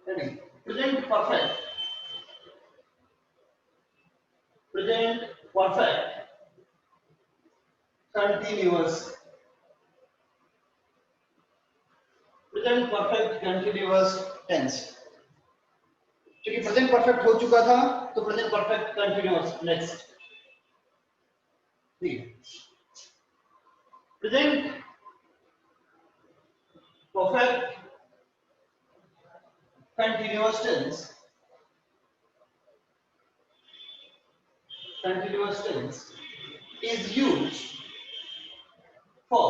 Present perfect, present perfect continuous, present perfect continuous tense. क्योंकि present perfect हो चुका था तो present perfect continuous next. Present perfect continuous tense, continuous tense is used for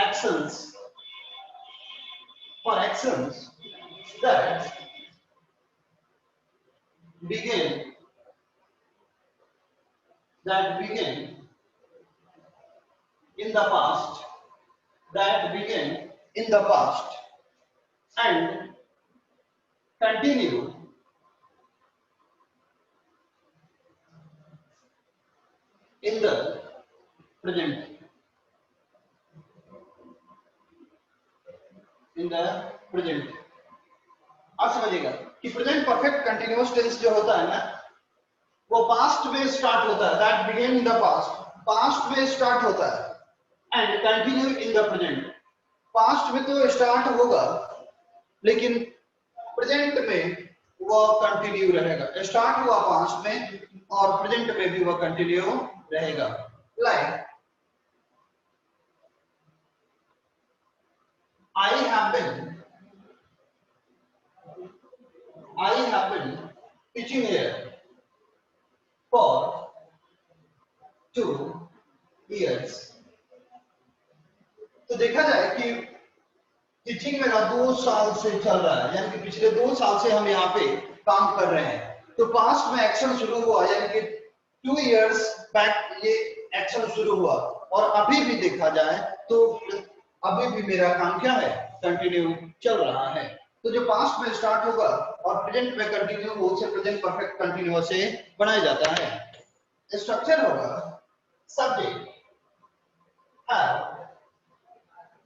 actions, that begin in the past, and continue in the present, आप समझिएगा कि present perfect continuous tense जो होता है ना, वो पास्ट में स्टार्ट होता है, that begin in the past में स्टार्ट होता है, and continue in the present, past में तो स्टार्ट होगा लेकिन प्रेजेंट में वो कंटिन्यू रहेगा। स्टार्ट हुआ पास्ट में और प्रेजेंट में भी वो कंटिन्यू रहेगा। Like I have been teaching here for 2 years। तो देखा जाए कि टीचिंग मेरा 2 साल से चल रहा है, यानी कि पिछले 2 साल से हम यहाँ पे काम कर रहे हैं। तो पास्ट में एक्शन शुरू हुआ, यानी कि 2 years बैक ये एक्शन शुरू हुआ, और अभी भी देखा जाए तो अभी भी मेरा काम क्या है, कंटिन्यू चल रहा है। तो जो पास्ट में स्टार्ट होगा और प्रेजेंट में कंटिन्यू हो, उसे प्रेजेंट परफेक्ट कंटिन्यूअस से बनाया जाता है। स्ट्रक्चर होगा subject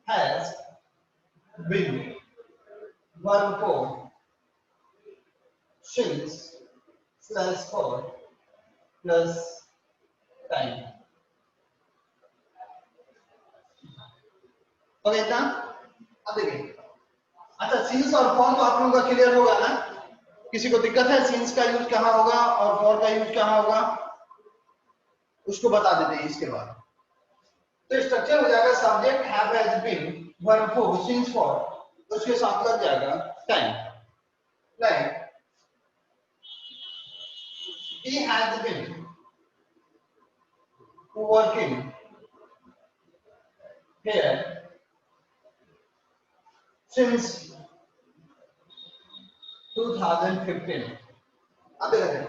has been, verb form since /for plus time। Okay इतना। अब देखिए, अच्छा सिंस और फॉर तो आप लोगों का क्लियर होगा ना? किसी को दिक्कत है सिंस का यूज कहाँ होगा और फॉर का यूज कहाँ होगा, उसको बता देते हैं इसके बाद। तो स्ट्रक्चर हो जाएगा subject have has been, verb form since for, उसके साथ लग जाएगा time. Like he has been working here since 2015। अब देखिए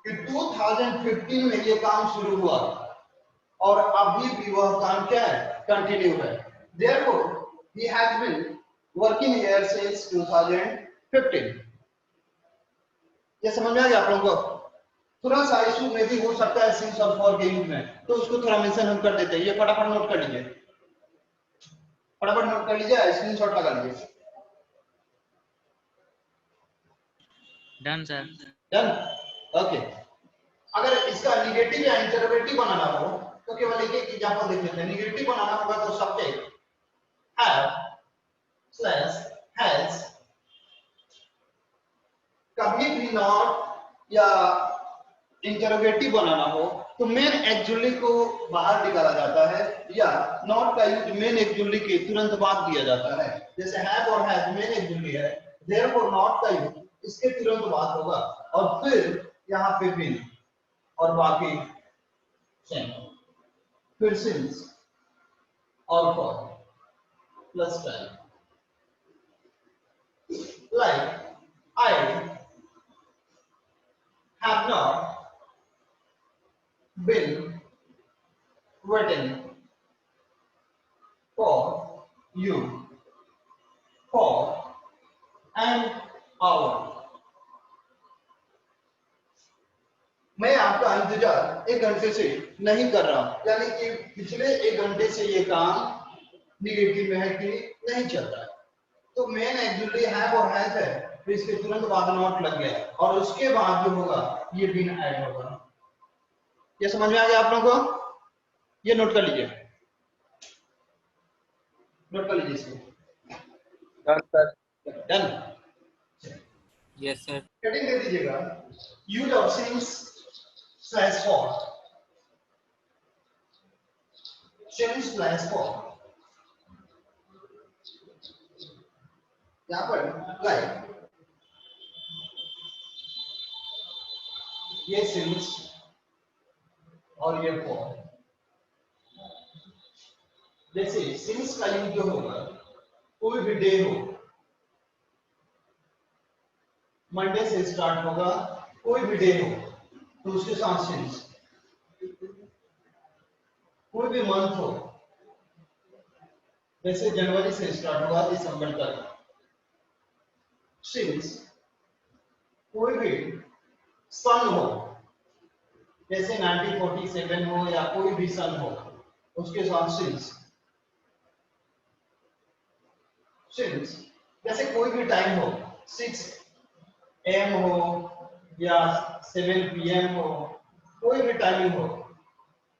कि 2015 में ये काम शुरू हुआ और अभी भी वह काम क्या है, कंटिन्यू है। Therefore, he has been working here since 2015। ये समझ में आ गया आप लोगों को? थोड़ा सा इशू में भी हो सकता है सिंस और फॉर के यूज में, तो उसको थोड़ा मेंशन हम कर देते हैं। ये फटाफट नोट कर लीजिए, फटाफट नोट कर लीजिए, स्क्रीनशॉट लगा लीजिए। Done sir. Done, okay. अगर इसका निगेटिव या इंटरोगेटिव बनाना हो तो केवल एक एक एग्जांपल देख लेते हैं। निगेटिव बनाना होगा तो सब्जेक्ट हैव स्लैश हैज, कभी भी नॉट या इंटरोगेटिव बनाना हो तो मेन एक्चुअली को बाहर निकाला जाता है, या नॉट का यूज मेन एक्चुअली के तुरंत बाद दिया जाता है। जैसे हैव और हैज मेन एक्चुअली है, देयरफॉर नॉट का यूज इसके तुरंत बाद होगा, और फिर यहाँ पे बीन और बाकी सेम, फिर सिंस और for plus time. Like I have not been waiting for you for an hour। मैं आपका इंतजार 1 घंटे से नहीं कर रहा, यानी कि पिछले 1 घंटे से ये काम निगेटिव में है कि नहीं चल रहा है। तो मेन एक्चुअली हैव और हैज है, तो इसके तुरंत बाद नॉट लग गया और उसके बाद जो होगा ये बीन ऐड होगा। ये समझ में आ गया आप लोगों को? ये नोट कर लीजिए, नोट कर लीजिए इसको। डन। Yes sir. हेडिंग दे दीजिएगा, use of since slash for, since slash for. यहां पर लाइक ये सिंस और ये फॉर। जैसे सिंस का यूज जो होगा, कोई भी डे हो, मंडे से स्टार्ट होगा, कोई भी डे हो तो उसके साथ सिंस। कोई भी मंथ हो, जैसे जनवरी से स्टार्ट होगा दिसंबर तक, सिंस। कोई भी सन हो, जैसे 1947 हो या कोई भी सन हो, उसके साथ सिंस। सिंस जैसे कोई भी टाइम हो, 6 AM हो या 7 PM हो, कोई भी टाइमिंग हो,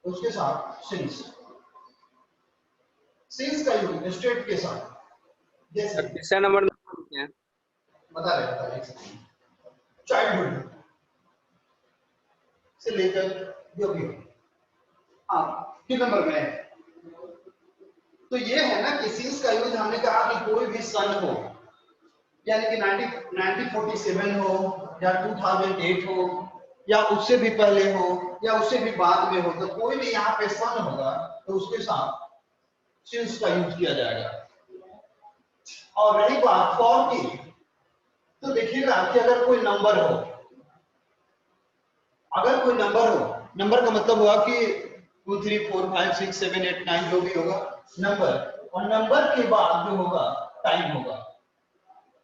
उसके साथ सिंस। सिंस का यूज स्टेट के साथ, जैसे तीसरा नंबर क्या है? बता रहे चाइल्डहुड से लेकर जो भी हो। हाँ, किस नंबर में है? तो ये है ना कि सिंस का यूज हमने कहा कि कोई भी सन हो, यानी कि 1947 हो या 2008 हो या उससे भी पहले हो या उससे भी बाद में हो, तो कोई भी यहाँ पे सन होगा तो उसके साथ सिंस का यूज किया जाएगा। और रही बात फॉर की, तो देखिएगा कि अगर कोई नंबर हो, अगर कोई नंबर हो, नंबर का मतलब हुआ कि 2 3 4 5 6 7 8 9 जो भी होगा नंबर, और नंबर के बाद जो होगा टाइम होगा।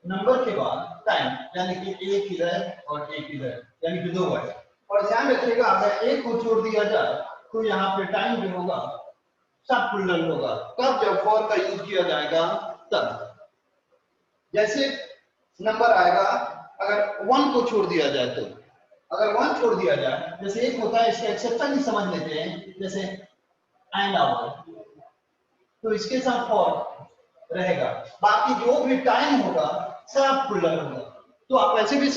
नंबर के बाद टाइम, यानी कि एक इधर और एक इधर, यानी कि 2 वर्ड। और ध्यान रखिएगा अगर एक को छोड़ दिया जाए तो यहाँ पे टाइम जो होगा सब प्लूरल होगा। कब? जब फॉर का यूज किया जाएगा तब। जैसे नंबर आएगा, अगर 1 को छोड़ दिया जाए तो, अगर 1 छोड़ दिया जाए, जैसे एक होता है, इसका एक्सेप्शन ही समझ लेते हैं, जैसे एंड आवर, तो इसके साथ फॉर रहेगा, बाकी जो भी टाइम होगा सब प्लूरल होगा। तो आप ऐसे भी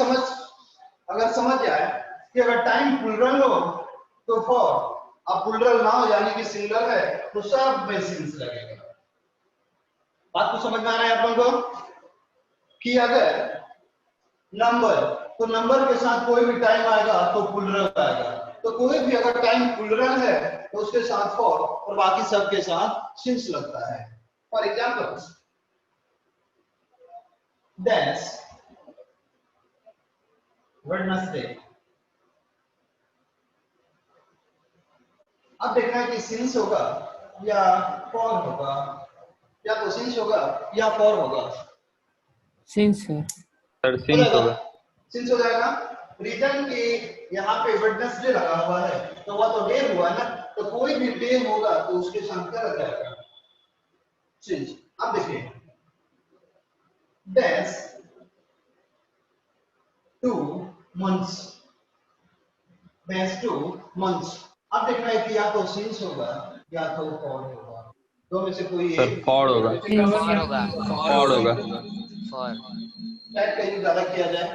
अगर समझ जाए कि अगर टाइम प्लूरल हो तो फॉर, अब प्लूरल ना हो यानी कि सिंगुलर है तो सब में सिंस लगेगा। बात को समझ में आ रहा है आप लोगों को? कि अगर नंबर, तो नंबर के साथ कोई भी टाइम आएगा तो प्लूरल आएगा, तो कोई भी अगर टाइम प्लूरल है तो उसके साथ फॉर और बाकी सब के साथ सिंस लगता है। For example that's Wednesday. अब देखना है कि सिंस होगा या फॉर होगा, या तो सिंस होगा या फॉर होगा। Since sir. सर सिंस होगा। सिंस हो जाएगा। रीजन की यहाँ पे वेडनेसडे लगा हुआ है तो वह तो डे हुआ ना, तो कोई भी डे होगा तो उसके साथ क्या लग जाएगा? सिंस। अब देखिए दैट्स 2 months, दैट्स 2 months। अब देखना है कि या तो सिंस होगा या तो फॉर होगा, दो में से कोई सर एक। फॉर होगा। फॉर होगा। फॉर होगा। फॉर। टाइप का यूज ज्यादा किया जाए।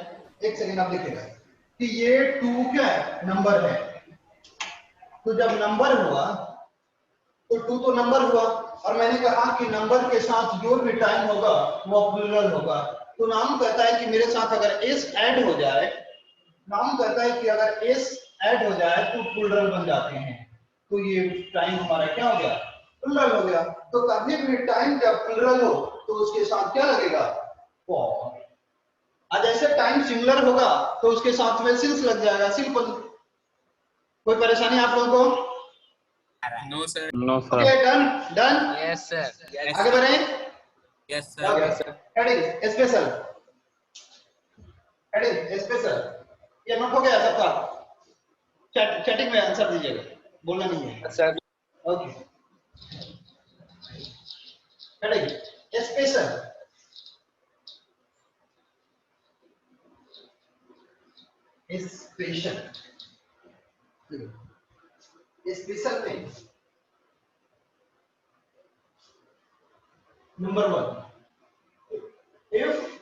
एक सेकंड आप देखिएगा कि ये 2 क्या है? नंबर है। तो जब नंबर हुआ तो 2 तो नंबर हुआ, और मैंने कहा कि नंबर के साथ जो भी टाइम होगा वो प्लूरल होगा। तो नाम कहता है कि मेरे साथ अगर एस ऐड हो जाए, नाम कहता है कि अगर एस ऐड हो जाए तो प्लूरल बन जाते हैं। तो ये टाइम हमारा क्या हो गया? प्लूरल हो गया। तो कभी भी टाइम जब प्लूरल हो तो उसके साथ क्या लगेगा? फॉर। आज ऐसे टाइम सिंगुलर होगा तो उसके साथ में सिंस लग जाएगा, सिंपल। कोई परेशानी आप लोगों को? No sir. No okay, sir. Done done. Yes sir. आगे बढ़े। Yes okay, sir. Heading special, heading special. ये नोट हो गया सबका? चैटिंग में आंसर दीजिएगा, बोलना नहीं है। Sir okay, heading special. Special special thing. Number one, if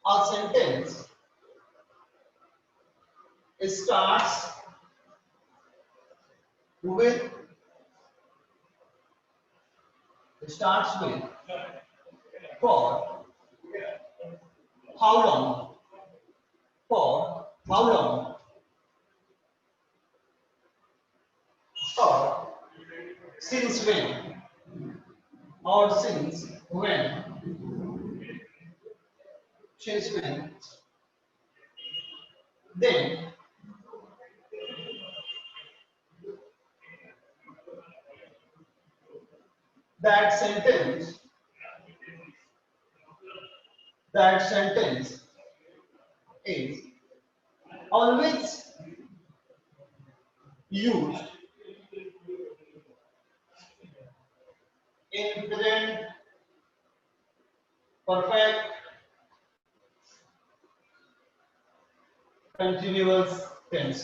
a sentence starts with for how long, for how long, or since when, or since when, then that sentence is always used in present perfect continuous tense.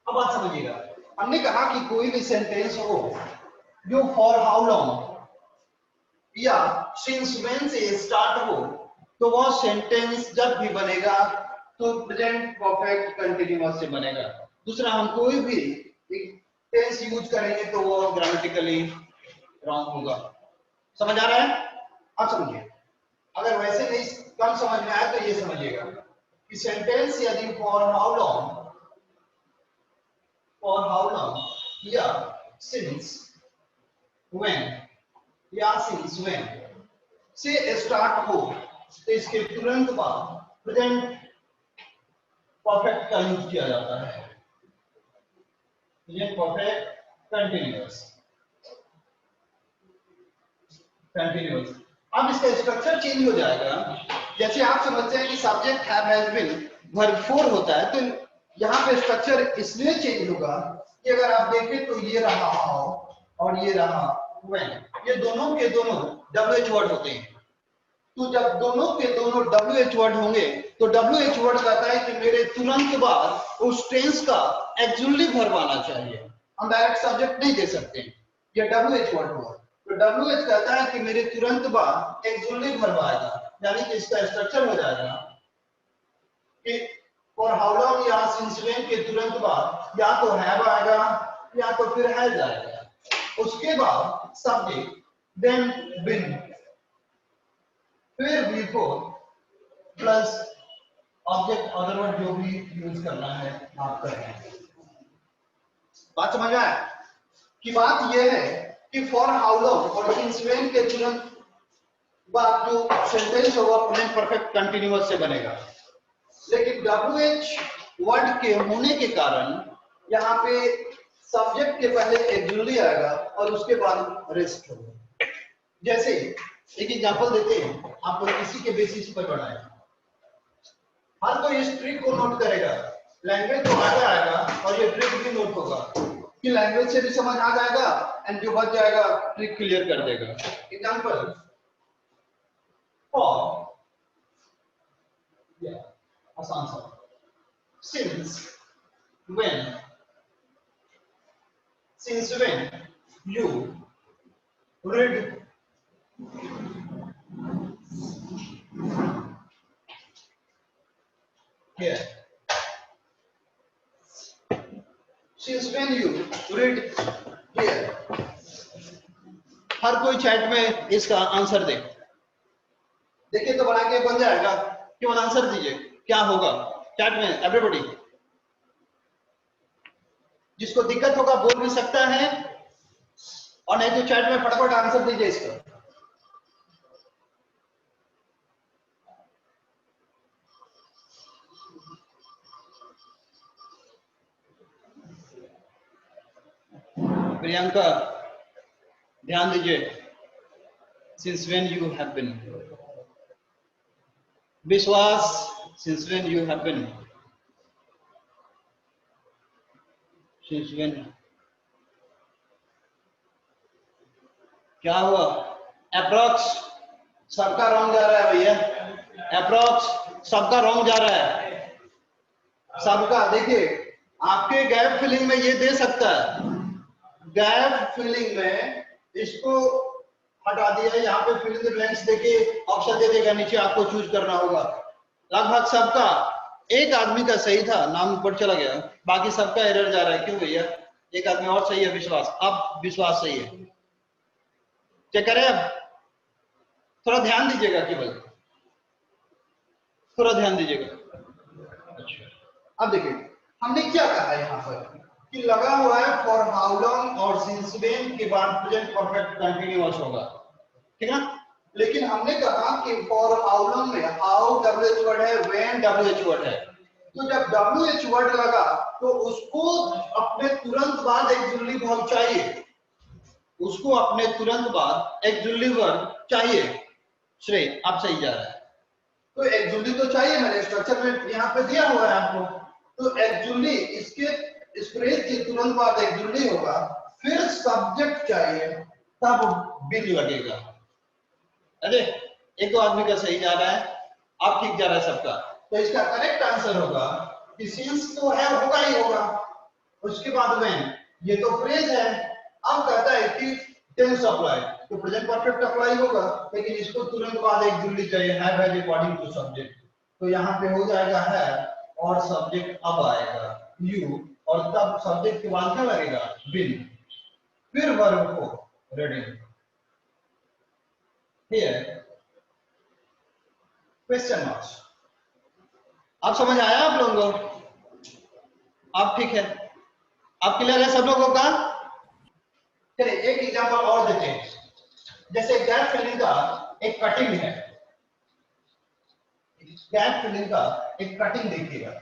अब बात समझिएगा, हमने कहा कि कोई भी sentence हो जो फॉर हाउ लॉन्ग या सिंस व्हेन से स्टार्ट हो, तो वह सेंटेंस जब भी बनेगा तो प्रेजेंट परफेक्ट कंटीन्यूअस से बनेगा. दूसरा, हम कोई भी टेंस यूज करेंगे तो वो ग्रामेटिकली रॉन्ग होगा. समझ आ रहा है? अब समझिए, अगर वैसे नहीं कम समझ में आए तो ये समझिएगा कि सेंटेंस यदि फॉर हाउ लॉन्ग या सिंस व्हेन से स्टार्ट हो तो इसके तुरंत बाद प्रेजेंट परफेक्ट का यूज किया जाता है. Present perfect continuous. अब इसका स्ट्रक्चर चेंज हो जाएगा. जैसे आप समझते हैं कि subject have has been verb 4 होता है, तो यहाँ पे स्ट्रक्चर इसलिए चेंज होगा कि अगर आप देखें तो ये रहा हाउ और ये रहा व्हेन, ये दोनों के दोनों WH वर्ड होते हैं. तो जब दोनों के दोनों WH वर्ड होंगे तो WH वर्ड कहता है कि मेरे तुरंत बाद उस टेंस का एक्चुअली वर्ब आना चाहिए. हम डायरेक्ट सब्जेक्ट नहीं दे सकते, ये WH वर्ड हुआ. तो WH कहता है कि मेरे तुरंत बाद एक्चुअली वर्ब आएगा, यानी कि इसका स्ट्रक्चर हो जाएगा कि फॉर हाउ लॉन्ग या सिंस व्हेन के तुरंत बाद या तो हैव आएगा या तो फिर हैज आएगा. उसके बाद सब्जेक्ट, देन बीन, फिर before plus object other word जो भी यूज करना है आप कर रहे हैं. बात समझ आया? कि बात यह है कि फॉर हाउ लॉन्ग और सिंस व्हेन के तुरंत बाद जो सेंटेंस होगा प्रेजेंट परफेक्ट कंटीन्यूअस से बनेगा. लेकिन WH वर्ड के होने के कारण यहाँ पे सब्जेक्ट के पहले एक्चुअली आएगा और उसके बाद रेस्ट होगा. जैसे एक एग्जांपल देते हैं, आपको इसी के बेसिस पर पढ़ा है. हर कोई इस ट्रिक को नोट करेगा, लैंग्वेज तो आगे आएगा और ये ट्रिक भी नोट होगा कि लैंग्वेज से भी समझ आ जाएगा एंड जो बच जाएगा ट्रिक क्लियर कर देगा. एग्जांपल फॉर आसान सा, since when you read here, since when you read here. हर कोई चैट में इसका आंसर दे. देखिए तो बना के बन जाएगा, केवल आंसर दीजिए क्या होगा चैट में. एवरीबॉडी जिसको दिक्कत होगा बोल भी सकता है और नहीं तो चैट में फटाफट आंसर दीजिए इसका. प्रियंका ध्यान दीजिए. Since when you have been. विश्वास, since when you have been. Since when. क्या हुआ? अप्रॉक्स सबका रॉन्ग जा रहा है भैया. अप्रोक्स सबका रॉन्ग जा रहा है, सबका। देखिए आपके गैप फिलिंग में ये दे सकता है, गैप फिलिंग में इसको हटा दिया, यहाँ पे फिल इन द ब्लैंक्स देके ऑप्शन दे देगा, नीचे आपको चूज करना होगा। लगभग सबका, एक आदमी का सही था, नाम ऊपर चला गया, बाकी सबका एरर जा रहा है। क्यों भैया? एक आदमी और सही है, विश्वास। अब विश्वास सही है, चेक करें। अब थोड़ा ध्यान दीजिएगा, केवल थोड़ा ध्यान दीजिएगा। अच्छा, अब देखिए हमने क्या कहा है यहाँ पर कि लगा हुआ है फॉर हाउ लॉन्ग और सिंस व्हेन के बाद प्रेजेंट परफेक्ट कंटिन्यूअस होगा, ठीक है ना? लेकिन हमने कहा कि फॉर हाउ लॉन्ग में हाउ WH वर्ड है, व्हेन WH वर्ड है। तो जब WH वर्ड लगा तो उसको अपने तुरंत बाद एक्सुअली वर्ब चाहिए, उसको अपने तुरंत बाद एक्सुअली वर्ब चाहिए। श्रेय आप सही जा रहा है। तो एक्सुअली तो चाहिए, मैंने स्ट्रक्चर में यहाँ पे दिया हुआ है आपको। तो एक्चुअली इसके इस फ्रेज के तुरंत बाद एक्चुअली होगा, फिर सब्जेक्ट चाहिए, तब बिन लगेगा। अरे एक दो आदमी का सही जा रहा है, अब ठीक जा रहा है सबका। तो इसका करेक्ट आंसर होगा कि सिंस तो है, होगा ही होगा, उसके बाद व्हेन, ये तो फ्रेज है। अब कहता है कि टेंस अप्लाई, तो प्रेजेंट परफेक्ट अप्लाई होगा, लेकिन इसको तुरंत बाद एक्चुअली चाहिए, have has according to subject. तो यहाँ पे हो जाएगा है और सब्जेक्ट अब आएगा यू, और तब सब्जेक्ट के बाद क्या लगेगा? बिन, फिर वर्ब को रेडी। Here question marks. आप समझ आया आप लोगों को? आप ठीक है, आप क्लियर है सब लोगों का? चलिए एक एग्जांपल और देते हैं। जैसे गैप फिलिंग का एक कटिंग है, गैप फिलिंग का एक कटिंग देखिएगा।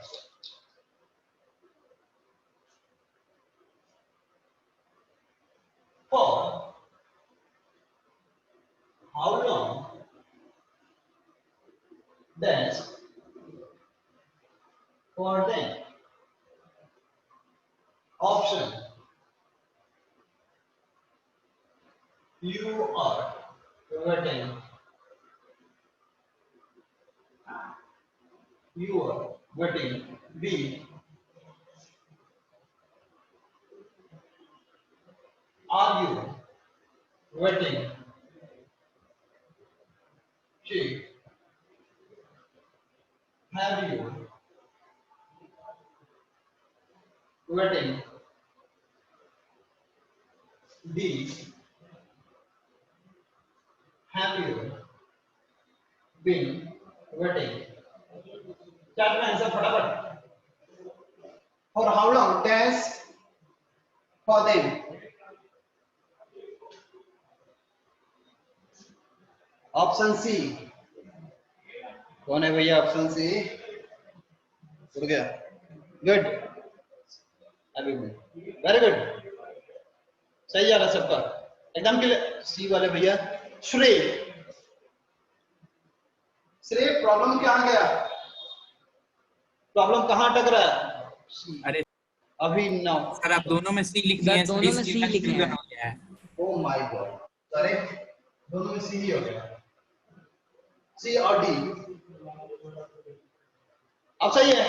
For how long dash for then option you are waiting, you are waiting, B are you waiting, C have you waiting, D have you been waiting। चार में answer फटाफट। For how long dash for them, option C. कौन है भैया option C? उड़ गया, good, अभी very good, सही जा रहा है सबका एकदम क्लियर। सी वाले भैया। श्रेय, श्रेय प्रॉब्लम क्या आ गया? प्रॉब्लम कहाँ अटक रहा है? अरे अभी नौ सर आप दोनों में सी लिख दिए, दोनों में सी लिख कंफ्यूजन हैं। हो गया है। ओ माय गॉड, अरे दोनों में सी ही हो गया, सी और डी। अब सही है?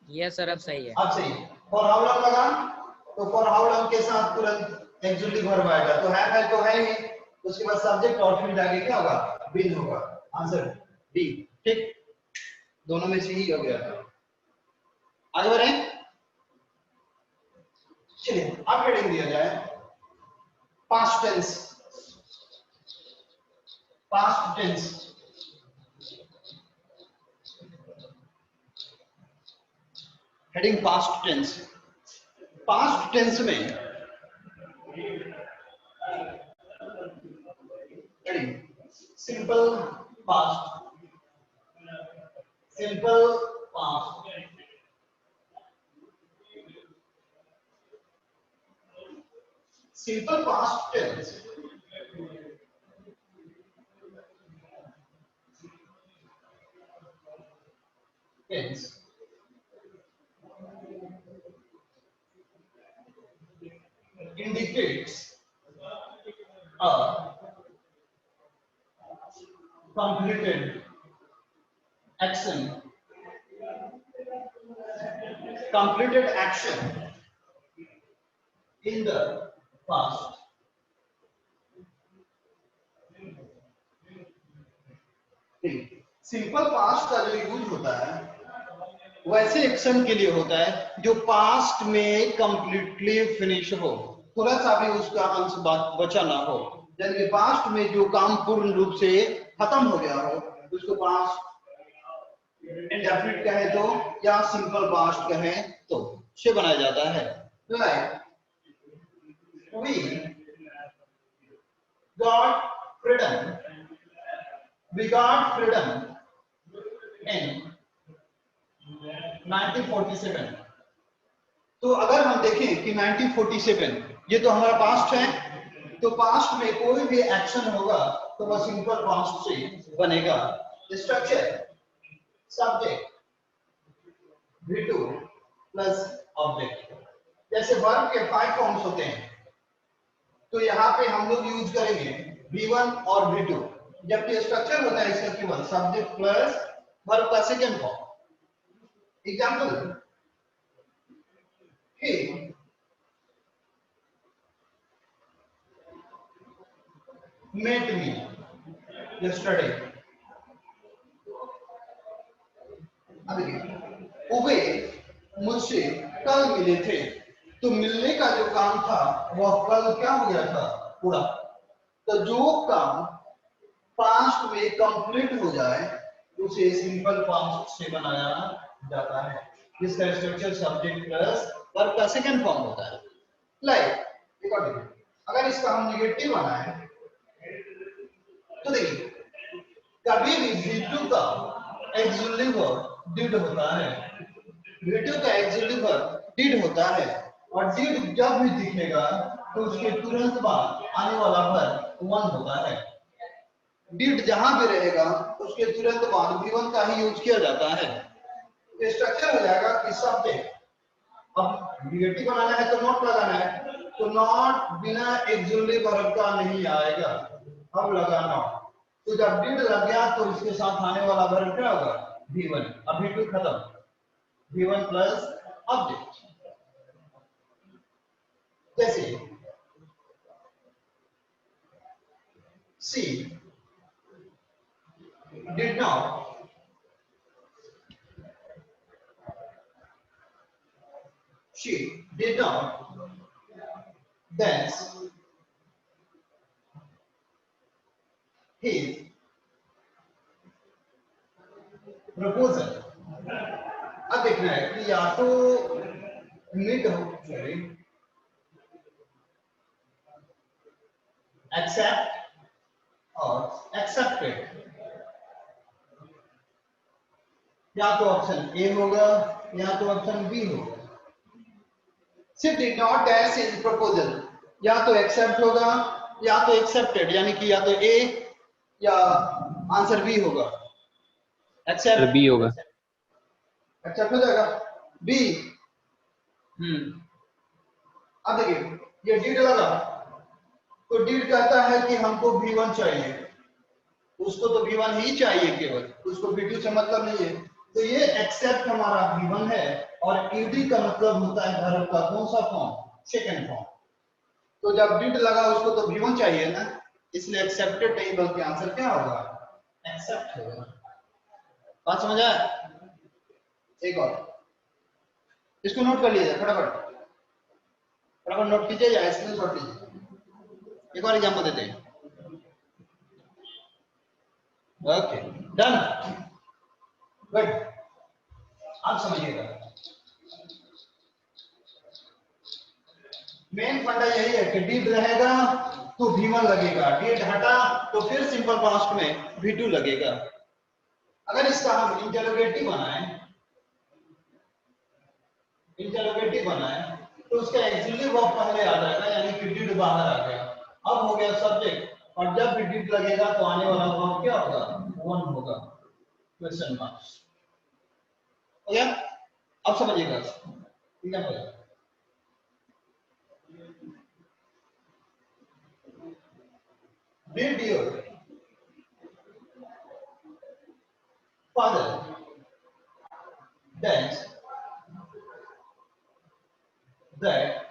यस सर अब सही है। अब सही। फॉर हाउ लॉन्ग लगा तो फॉर हाउ लॉन्ग के साथ तुरंत एक्चुअली वर्ब आएगा, तो है तो है ही, उसके बाद सब्जेक्ट और फिर आगे क्या होगा? बिन होगा। आंसर डी, ठीक, दोनों में से ही हो गया। आगे बढ़े, चलिए अब हेडिंग दिया जाए past tense. Past tense heading past tense. Past tense में heading simple past, simple past, simple past tense tense indicates a completed action, completed action in the past. Simple past का जो यूज होता है वैसे action के लिए होता है जो पास्ट में कंप्लीटली फिनिश हो, थोड़ा सा भी उसका अंश बचा ना हो, यानी पास्ट में जो काम पूर्ण रूप से खत्म हो गया हो उसको पास्ट इंडेफिनिट कहे तो या सिंपल पास्ट कहे तो से बनाया जाता है। Like we got freedom, we got freedom in 1947। तो अगर हम देखें कि 1947 ये तो हमारा पास्ट है, तो पास्ट में कोई भी एक्शन होगा तो वह सिंपल पास्ट से बनेगा। Structure subject V2 plus object. जैसे वर्ब के 5 फॉर्म्स होते हैं तो यहाँ पे हम लोग यूज करेंगे V1 और V2, जबकि स्ट्रक्चर होता है इसका केवल सब्जेक्ट प्लस वर्ब का second form. Example, he met me yesterday। अब देखिए वे मुझसे कल मिले थे, तो मिलने का जो काम था वह कल क्या हो गया था पूरा। तो जो काम पास्ट में कंप्लीट हो जाए उसे सिंपल पास्ट से बनाया जाता है, जिसका स्ट्रक्चर सब्जेक्ट प्लस वर्ब का सेकंड फॉर्म होता है। लाइक अगर इसका हम निगेटिव बनाए तो देखिए कभी भी V2 का एक्सिलरी वर्ब डिड होता है, V2 का एक्सिलरी वर्ब डिड होता है, और डिड जब भी दिखेगा तो उसके तुरंत बाद आने वाला वर्ब वन होता है। डिड जहां भी रहेगा उसके तुरंत बाद V1 का ही यूज किया जाता है। ये स्ट्रक्चर हो जाएगा कि सब्जेक्ट, अब निगेटिव बनाना है तो नॉट लगाना है, तो नॉट बिना एक्सिलरी वर्ब का नहीं आएगा, अब लगा नॉट। तो जब डिड लग गया तो इसके साथ आने वाला वर्ब क्या होगा V1। अब V2 खत्म, V1 प्लस ऑब्जेक्ट। जैसे C did not she did not dance his proposal। अब देखना है कि या तो मीट हो, सॉरी एक्सेप्ट और एक्सेप्टेड, या तो ऑप्शन ए होगा या तो ऑप्शन बी होगा। She did not dance in proposal, या तो एक्सेप्ट होगा या तो एक्सेप्टेड, यानी कि या तो ए या आंसर बी होगा। एक्सेप्ट बी होगा। एक्सेप्ट हो जाएगा बी। अब देखिए ये डिड लगा तो डिड कहता है कि हमको V1 चाहिए, उसको तो V1 ही चाहिए केवल, उसको V2 से मतलब नहीं है। तो ये एक्सेप्ट हमारा V1 है और ईडी का मतलब होता है वर्ब का कौन सा फॉर्म, सेकंड फॉर्म। तो जब डिड लगा उसको तो V1 चाहिए ना, इसलिए एक्सेप्टेड नहीं बल्कि आंसर क्या होगा एक्सेप्ट होगा। बात समझ आया? एक और इसको नोट कर लीजिए, फटाफट फटाफट नोट कीजिए या स्क्रीनशॉट लीजिए। एक और एग्जांपल देते हैं। Okay done, good. आप समझिएगा मेन फंडा यही है कि डिड रहेगा तो V1 लगेगा, डिड हटा तो फिर सिंपल पास्ट में V2 लगेगा। अगर इसका हम इंटरोगेटिव बनाए तो उसका एक्सिलरी वर्ब पहले आ जाएगा, यानी कि डिड बाहर आ गया। अब हो गया सब्जेक्ट, और जब भी डिड लगेगा तो आने वाला वर्ब क्या होगा वन होगा, क्वेश्चन मार्क हो गया। अब समझिएगा ठीक है। Did you father dash that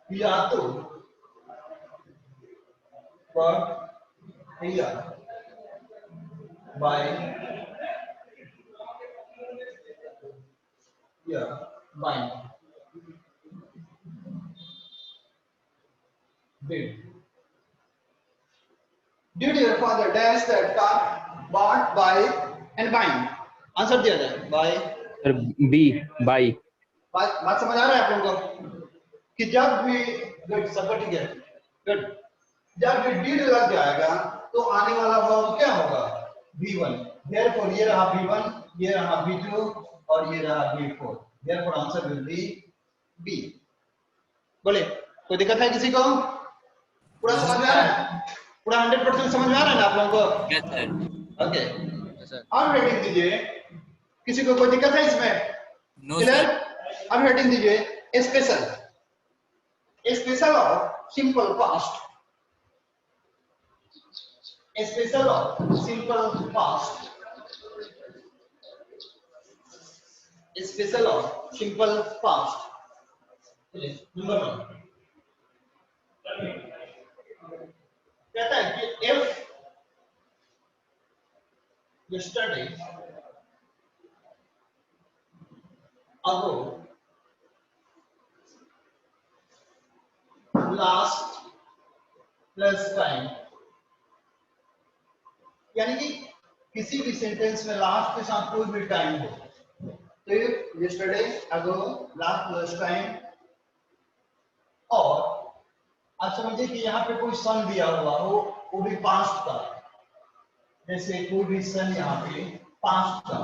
या तो पर या by या by did your father dash that car bought by and buying? Answer दिया जाए by सर बी बाई। बात समझ आ रहा है आप लोगों को कि जब भी गुड सब ठीक है गुड जब भी did लग जाएगा तो आने वाला वर्ब क्या होगा V1 therefore ये रहा V1 ये रहा V2 और ये रहा V4 therefore answer will be B बोले कोई दिक्कत है किसी को पूरा समझ में आ रहा है पूरा 100% समझ में आ रहा है ना आप लोगों को यस सर। ओके अब हेडिंग दीजिए किसी को कोई दिक्कत है इसमें नो क्लियर सर। अब हेडिंग दीजिए स्पेशल स्पेशल और सिंपल पास्ट स्पेशल और सिंपल पास्ट स्पेशल और सिंपल पास्ट नंबर 1 कहता है कि if yesterday ago last plus time यानी कि किसी भी सेंटेंस में लास्ट के साथ कोई भी टाइम हो तो yesterday ago last plus time और आप समझिए कि यहाँ पे कोई सन दिया हुआ हो वो भी पास्ट का जैसे कोई भी सन यहाँ पे पास्ट का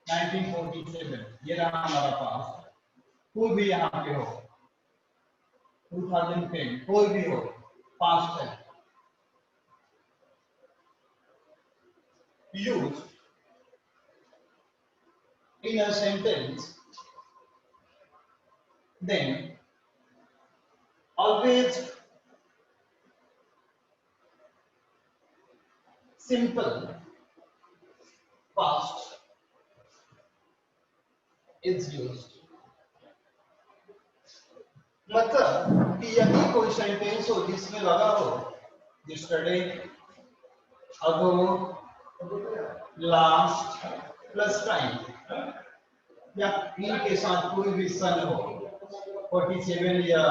1947 ये रहा हमारा पास्ट कोई भी यहाँ पे हो 2010 कोई भी हो पास्ट है use in a sentence then always simple past is used मतलब कि यदि कोई सेंटेंस हो जिसमें लगा हो yesterday ago last plus time या इनके साथ कोई भी सन हो 47 या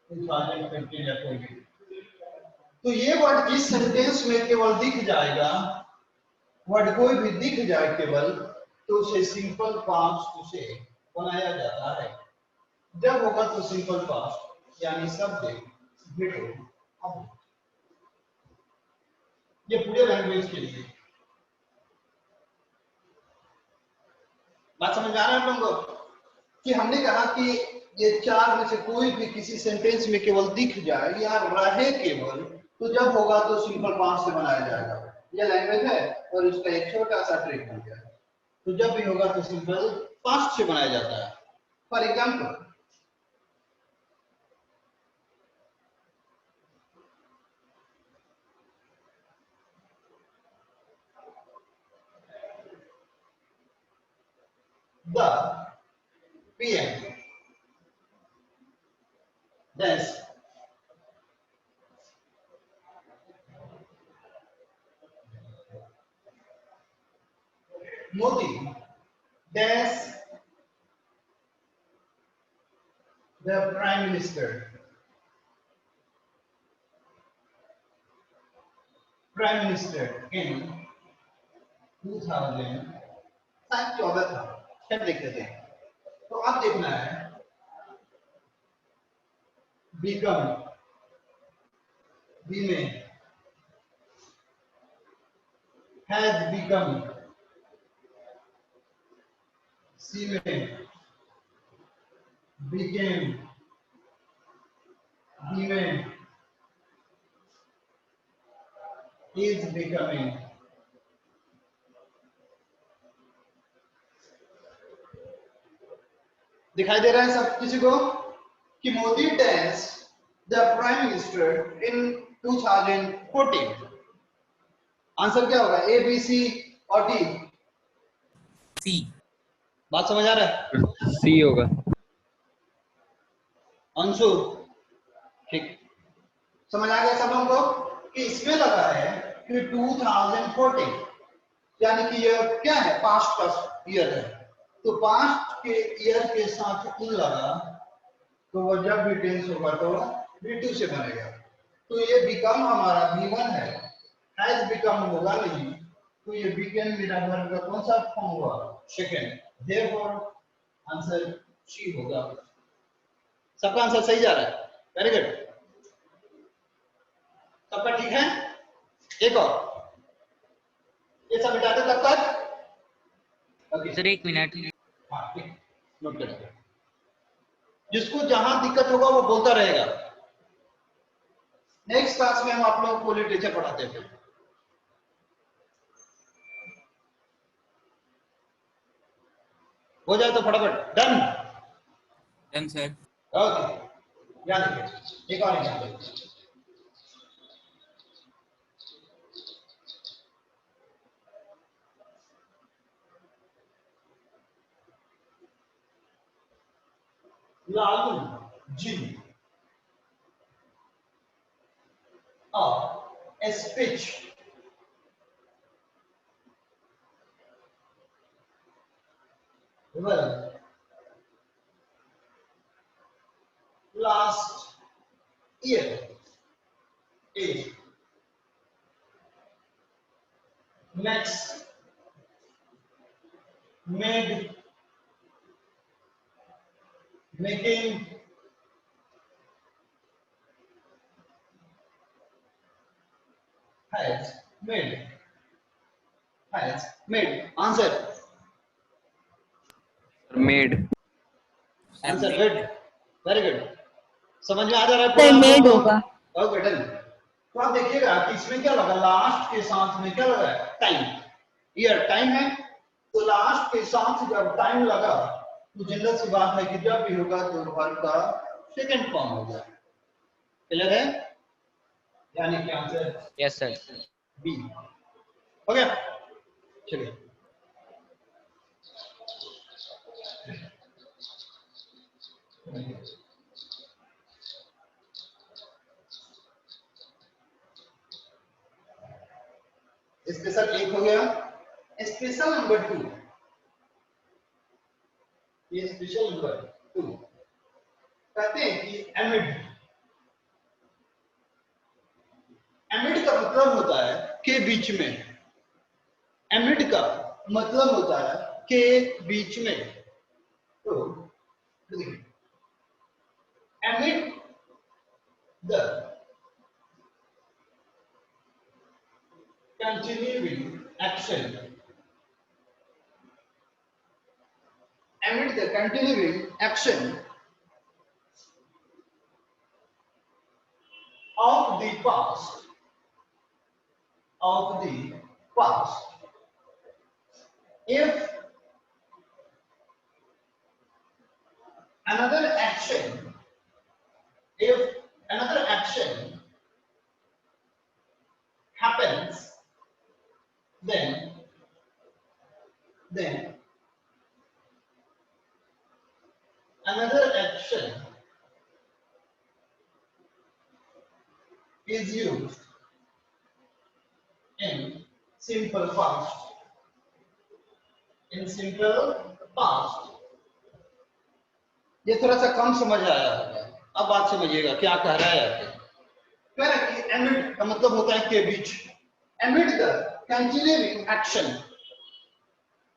2015 या कोई भी तो ये वर्ड जिस सेंटेंस में केवल दिख जाएगा वर्ड कोई भी दिख जाए केवल तो उसे सिंपल पास्ट से बनाया जाता है जब होगा तो सिंपल पास्ट यानी सब्जेक्ट भेटो ये पूरे लैंग्वेज के लिए बात समझ आ रहा है आप लोगों को कि हमने कहा कि ये चार में से कोई भी किसी सेंटेंस में केवल दिख जाए या रहे केवल तो जब होगा तो सिंपल पास्ट से बनाया जाएगा ये लैंग्वेज है और इसका एक छोटा सा ट्रिक बन गया तो जब भी होगा तो सिंपल पास्ट से बनाया जाता है for example the PM dash Modi dash the Prime Minister in 2014 था क्या देख लेते हैं तो आप देखना है become B में has become C में became D में is becoming दिखाई दे रहा है सब किसी को कि Modi dash the prime minister in 2014 answer क्या होगा? ए, बी, सी और डी? सी। बात समझ आ रहा है? सी होगा। अंशु, ठीक, समझ आ गया सब लोगों को कि इसमें लगा है कि 2014, यानी कि ये क्या है? पास्ट का ईयर है। तो पास्ट के ईयर के साथ इन लगा, तो वो जब भी टेंस होगा तो V2 से बनेगा। तो ये बिकम हमारा V1 है, हैज बिकम होगा नहीं, तो ये बिकम मेरा वर्ब का कौन सा फॉर्म हुआ? सेकंड। देयरफॉर आंसर सी होगा। सबका आंसर सही जा रहा है? वेरी गुड, सबका ठीक है? एक और, ये सब मिटा दो तब तक। Okay sir 1 minute. हाँ ठीक, नोट करें। जिसको जहां दिक्कत होगा वो बोलता रहेगा। नेक्स्ट क्लास में हम आप लोगों को लिटरेचर पढ़ाते हैं। हो जाए तो फटाफट डन। Done sir. ओके, याद रखिए एक और example. Lalu ji a speech well last year is next made making has made answer made. Answer good, very good, समझ में आ जा रहा है सर पूरा? मेड होगा। Okay done. तो आप देखिएगा कि इसमें क्या लगा? लास्ट के साथ में क्या लगा है? टाइम, ईयर टाइम है। तो लास्ट के साथ जब टाइम लगा तो जनरल सी बात है कि जब भी होगा तो वर्ब का सेकंड फॉर्म होगा। क्लियर है? यानी कि आंसर यस सर। बी हो गया। चलिए स्पेशल एक हो गया। स्पेशल नंबर 2, ये स्पेशल नंबर 2 कहते हैं कि एमिड का मतलब होता है के बीच में। एमिड का मतलब होता है के बीच में। तो एमिड the continuing action, amid the continuing action of the past, if another action, happens, then another action is used in simple past. ये थोड़ा सा कम समझ आया होगा, अब बात समझिएगा क्या कह रहा है। कह रहा है कि एमिड का मतलब होता है के बीच। एमिड द कंटिन्यूइंग एक्शन,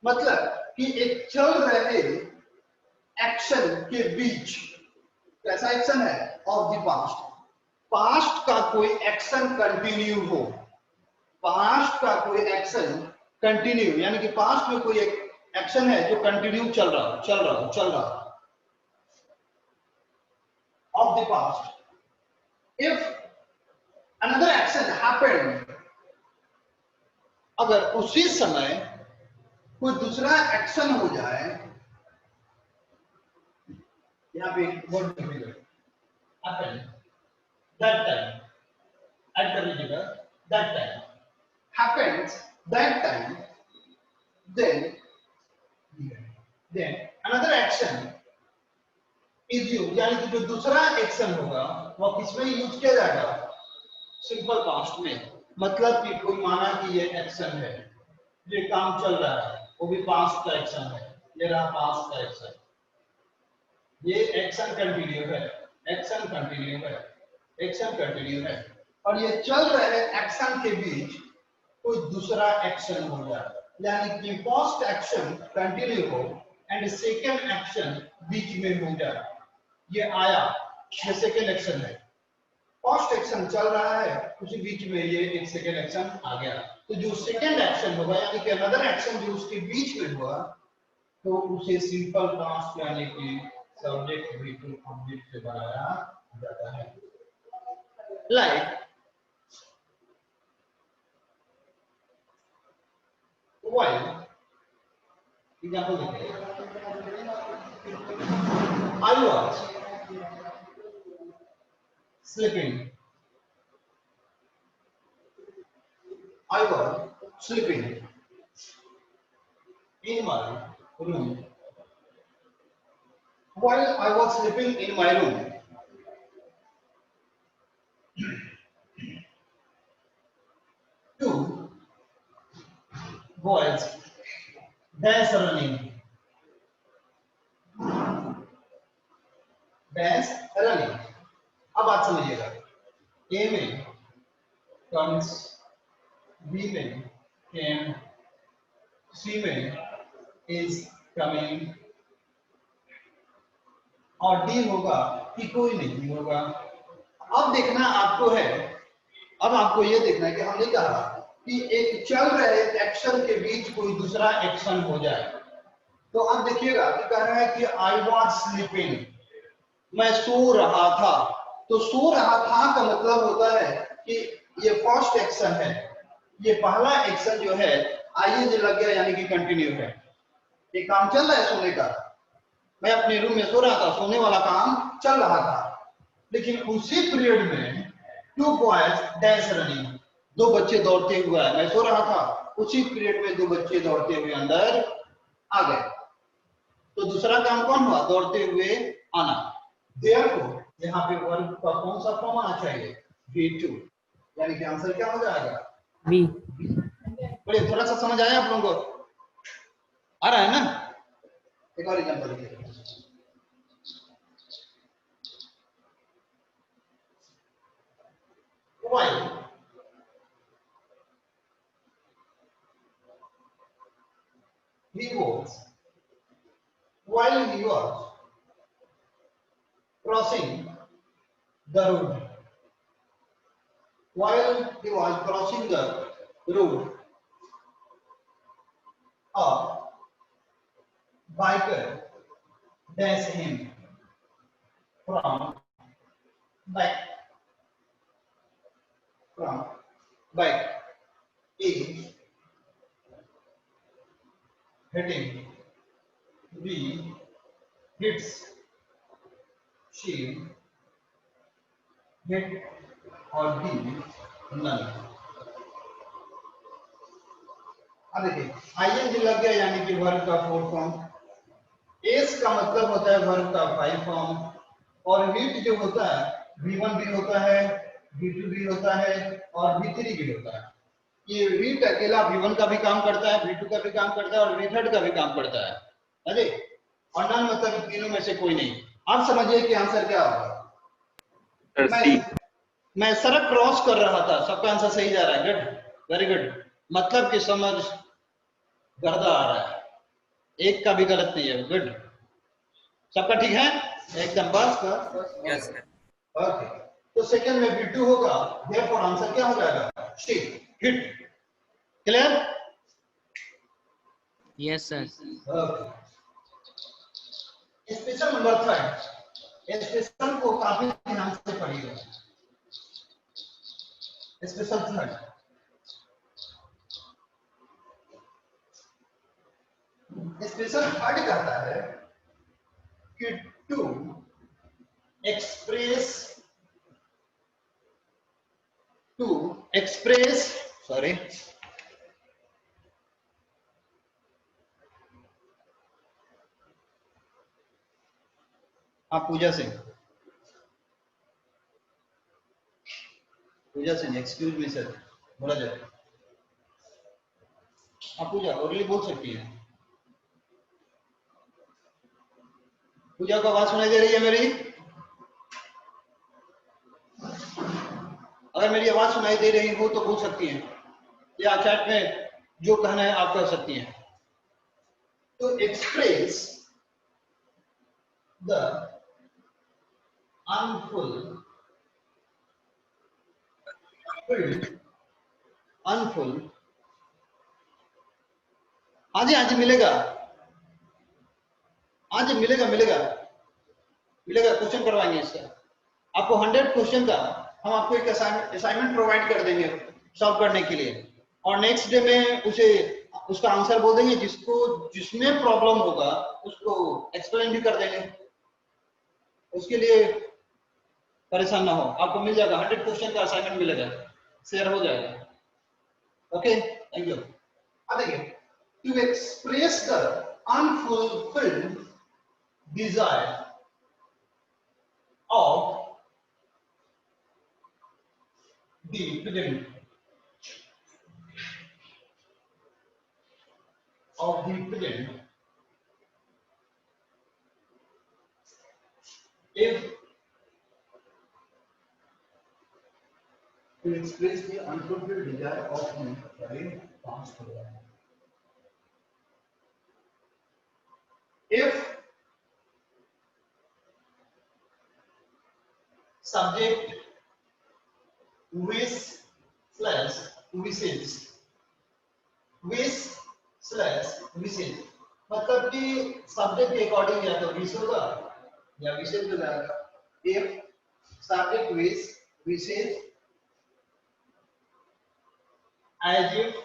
मतलब कि एक चल रहे एक्शन के बीच। कैसा एक्शन है? ऑफ द पास्ट, पास्ट का कोई एक्शन कंटिन्यू हो। पास्ट का कोई एक्शन कंटिन्यू, यानी कि पास्ट में कोई एक एक्शन है जो कंटिन्यू चल रहा of the past. If another action happened, अगर उसी समय कोई दूसरा एक्शन हो जाए, यहाँ पे word happen, that time, at the beginning, that time, happens that time, then another action is used, यानी कि जो दूसरा एक्शन होगा वो किसमें यूज किया जाएगा? सिंपल पास्ट में। मतलब कि कोई माना कि ये एक्शन है, ये काम चल रहा है, वो भी पास्ट का एक्शन है, ये रहा पास्ट का एक्शन, ये एक्शन कंटिन्यू है, एक्शन कंटिन्यू है, एक्शन कंटिन्यू है, और ये चल रहे एक्शन के बीच कोई दूसरा एक्शन हो जाए, यानी कि फर्स्ट एक्शन कंटिन्यू हो एंड सेकेंड एक्शन बीच में हो जाए। ये आया, ये सेकेंड एक्शन है, फर्स्ट एक्शन चल रहा है, उसी बीच में ये एक सेकेंड एक्शन आ गया, तो जो सेकेंड एक्शन होगा यानी कि अनदर एक्शन जो उसके बीच में हुआ, तो उसे सिंपल पास्ट यानी कि सब्जेक्ट V2 ऑब्जेक्ट से बनाया जाता है। लाइक while एग्जांपल देखिए, I was sleeping, I was sleeping in my room. While I was sleeping in my room, two boys dash running, dash running। अब बात समझिएगा, A में comes, B में came, C में is coming, और D होगा कि कोई नहीं होगा। अब देखना आपको है, अब आपको ये देखना है कि हमने कहा कि एक चल रहे एक्शन के बीच कोई दूसरा एक्शन हो जाए, तो अब देखिएगा कि कह रहा है कि आई वॉज स्लीपिंग, मैं सो रहा था, तो सो रहा था का मतलब होता है कि ये फर्स्ट एक्शन है, ये पहला एक्शन जो है आईएन लग गया यानी कि कंटिन्यू है, ये काम चल रहा है सोने का, मैं अपने रूम में सो रहा था, सोने वाला काम चल रहा था, लेकिन उसी पीरियड में टू बॉयज डैश रनिंग, दो बच्चे दौड़ते हुए आए, मैं सो रहा था, उसी पीरियड में दो बच्चे दौड़ते हुए अंदर आ गए, तो दूसरा काम कौन हुआ? दौड़ते हुए आना। देयरफॉर यहाँ पे वर्ब का कौन सा फॉर्म आना चाहिए? V2, यानी कि आंसर क्या हो जाएगा? B। बड़े थोड़ा सा समझ आया आप लोगों को? आ रहा है ना? एक और एग्जांपल देखिए, while he was crossing the road, while he was crossing the road, a biker dashed him from back, from back, A hitting, B hits, C hit, और D none। अब देखिए आईएनजी लग गया यानी कि वर्ब का four form, S का मतलब होता है वर्ब का फाइव फॉर्म, और हीट जो होता है V1 भी होता है, V2 भी होता है और V3 भी होता है। ये रीट अकेला V1 का भी काम करता है, V2 का भी काम करता है और V3 का भी काम करता है, अरे और नॉन मतलब तीनों में से कोई नहीं। आप समझिए कि आंसर क्या होगा? मैं सड़क क्रॉस कर रहा था, सबका आंसर सही जा रहा है, गुड, वेरी गुड, मतलब कि समझ गर्दा आ रहा है, एक का भी गलत नहीं है, गुड, सबका ठीक है एकदम बस का। Yes, sir. ओके, तो सेकंड में V2 होगा, देयरफॉर आंसर क्या हो जाएगा? C hit. Clear? Yes, sir. Okay, special number third, special को काफी ध्यान से पढ़िएगा। स्पेशल थर्ड, स्पेशल थर्ड कहता है कि टू एक्सप्रेस, सॉरी आप पूजा सिंह, एक्सक्यूज मी सर, बोला जाए। आप पूजा ओरली बोल सकती है। पूजा को आवाज सुनाई दे रही है मेरी? अगर मेरी आवाज सुनाई दे रही हो तो बोल सकती हैं, या चैट में जो कहना है आप कह सकती हैं। तो एक्सप्रेस द unfulfilled आज मिलेगा, आज मिलेगा क्वेश्चन करवाएंगे इसका आपको 100 क्वेश्चन का। हम आपको एक असाइनमेंट प्रोवाइड कर देंगे सॉल्व करने के लिए, और नेक्स्ट डे में उसका आंसर बोल देंगे। जिसमें प्रॉब्लम होगा उसको एक्सप्लेन भी कर देंगे, उसके लिए परेशान ना हो, आपको मिल जाएगा 100 क्वेश्चन का असाइनमेंट मिलेगा, शेयर हो जाएगा। Okay, thank you. अब देखिए, to express the unfulfilled desire of the pedant if to express the unfulfilled desire of the past program. If subject wish slash wishes मतलब कि सब्जेक्ट के अकॉर्डिंग या तो विश होगा या विशेष हो जाएगा। इफ सब्जेक्ट विश विशेष as if,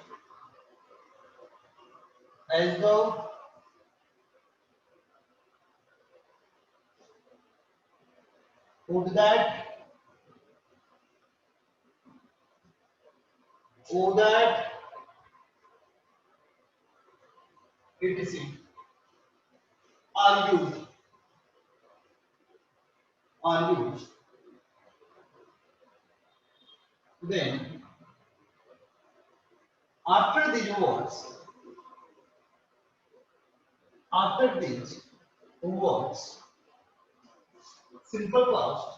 as though, would that, etc. are used. Then after these words, simple past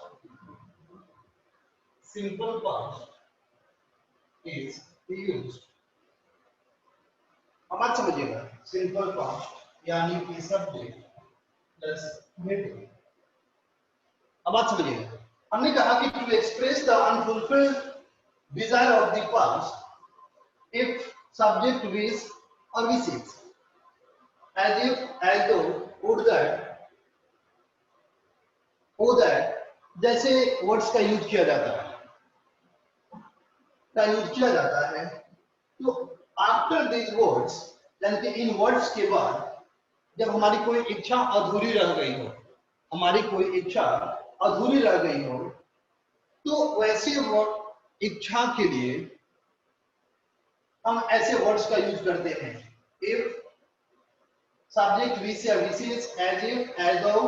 is used। अब बात समझिएगा, सिंपल पास्ट यानी कि सब्जेक्ट प्लस हेड। अब बात समझिएगा, हमने कहा कि to express the unfulfilled desire of the past if subject wish और विशेष as if, as though, would that जैसे वर्ड्स का यूज किया जाता है, तो आफ्टर दिस वर्ड्स यानी कि इन वर्ड्स के बाद जब हमारी कोई इच्छा अधूरी रह गई हो, तो वैसे इच्छा के लिए हम ऐसे वर्ड्स का यूज करते हैं। इफ सब्जेक्ट विश या विशेष, एज इफ, एज दो,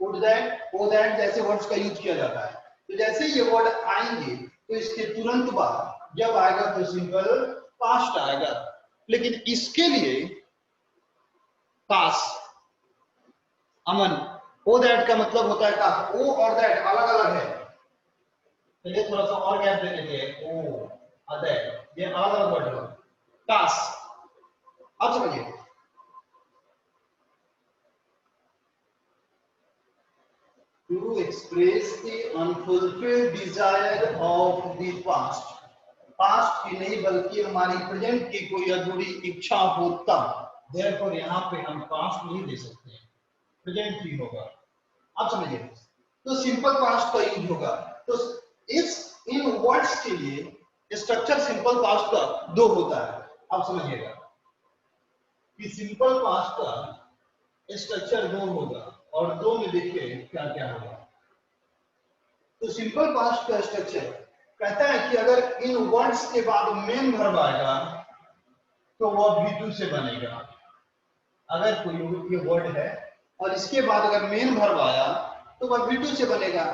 वुड दैट, ओ दैट जैसे वर्ड्स का यूज किया जाता है। तो जैसे ये वर्ड आएंगे तो इसके तुरंत बाद जब आएगा तो सिंपल पास्ट आएगा, लेकिन इसके लिए पास अमन, ओ दैट का मतलब होता है का, ओ और दैट अलग अलग है। चलिए थोड़ा सा और गैप दे देते हैं, ओ और दैट ये अलग अलग वर्ड है। पास, अब समझिए, to express the unfulfilled desire of the past, past की नहीं बल्कि हमारी प्रेजेंट की कोई अधूरी इच्छा हो तब, therefore यहाँ पे हम पास्ट नहीं दे सकते, प्रेजेंट ही होगा। आप समझिए, तो सिंपल पास्ट का यूज होगा। तो इन वर्ड्स के लिए स्ट्रक्चर सिंपल पास्ट का दो होता है। आप समझिएगा कि सिंपल पास्ट का स्ट्रक्चर दो होगा, और दो में देखिए क्या क्या होगा। तो सिंपल पास्ट का स्ट्रक्चर कहता है कि अगर इन वर्ड्स के बाद मेन वर्ब आएगा तो वह V2 से बनेगा। अगर कोई ये वर्ड है और इसके बाद अगर मेन वर्ब आया तो वह V2 से बनेगा।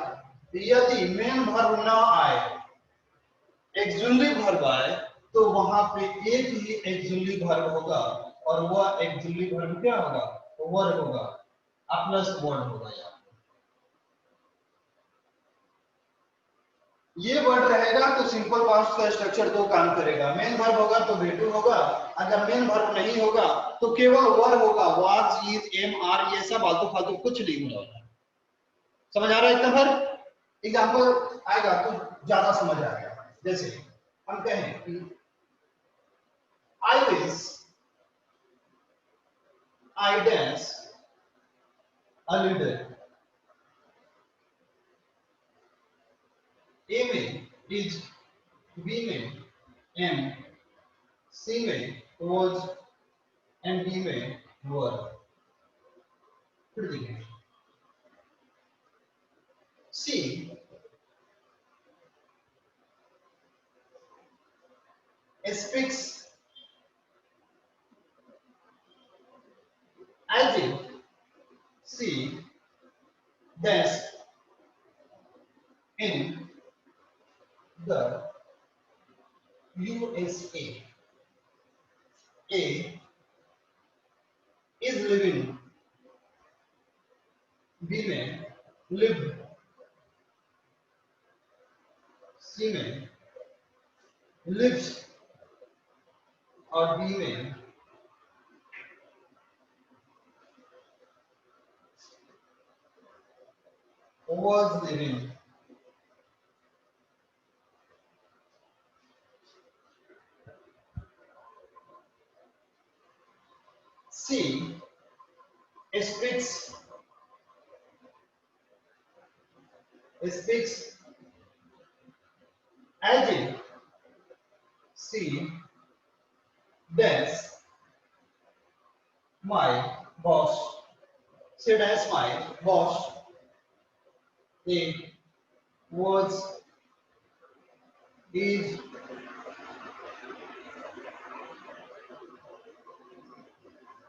यदि मेन वर्ब ना आए, एक्सुलरी वर्ब आए, तो वहां पे एक ही एक्सुलरी वर्ब होगा और वह एक्सुलरी वर्ब क्या होगा? वर्ड होगा, प्लस वर्ड होगा। यहाँ ये वर्ड रहेगा तो सिंपल पास्ट का स्ट्रक्चर दो काम करेगा। मेन वर्ब होगा तो V2 होगा, अगर मेन वर्ब नहीं होगा तो केवल वर्ब होगा, was, is, am, are, ये सब आलतू फालतू कुछ नहीं होगा। समझ आ रहा है? इतना भर एग्जांपल आएगा तो ज्यादा समझ आएगा। जैसे हम कहें कि I wish I dance a little. A में is, B में am, C में was and D में were। फिर देखिए C speaks as if she danced in the USA. A is living, B में lived, C में lives और D में was living। C speaks as if she danced my boss, she danced my boss, A was, is,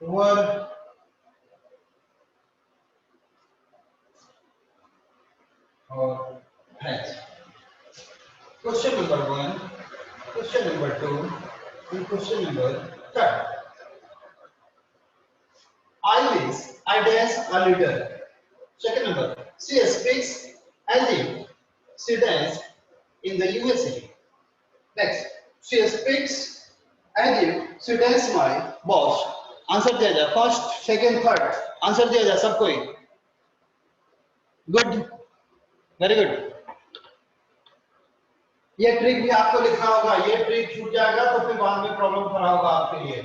were और has। Question number 1, question number 2, and question number 3. I wish I dance a little. Second number, she speaks as if she danced in the USA. Next, she speaks as if she danced my boss. Answer दिया जाए, first second third answer दिया जाए सब कोई। Good, very good. ये trick भी आपको लिखना होगा, ये ट्रिक छूट जाएगा तो फिर बाद में प्रॉब्लम खड़ा होगा आपके लिए,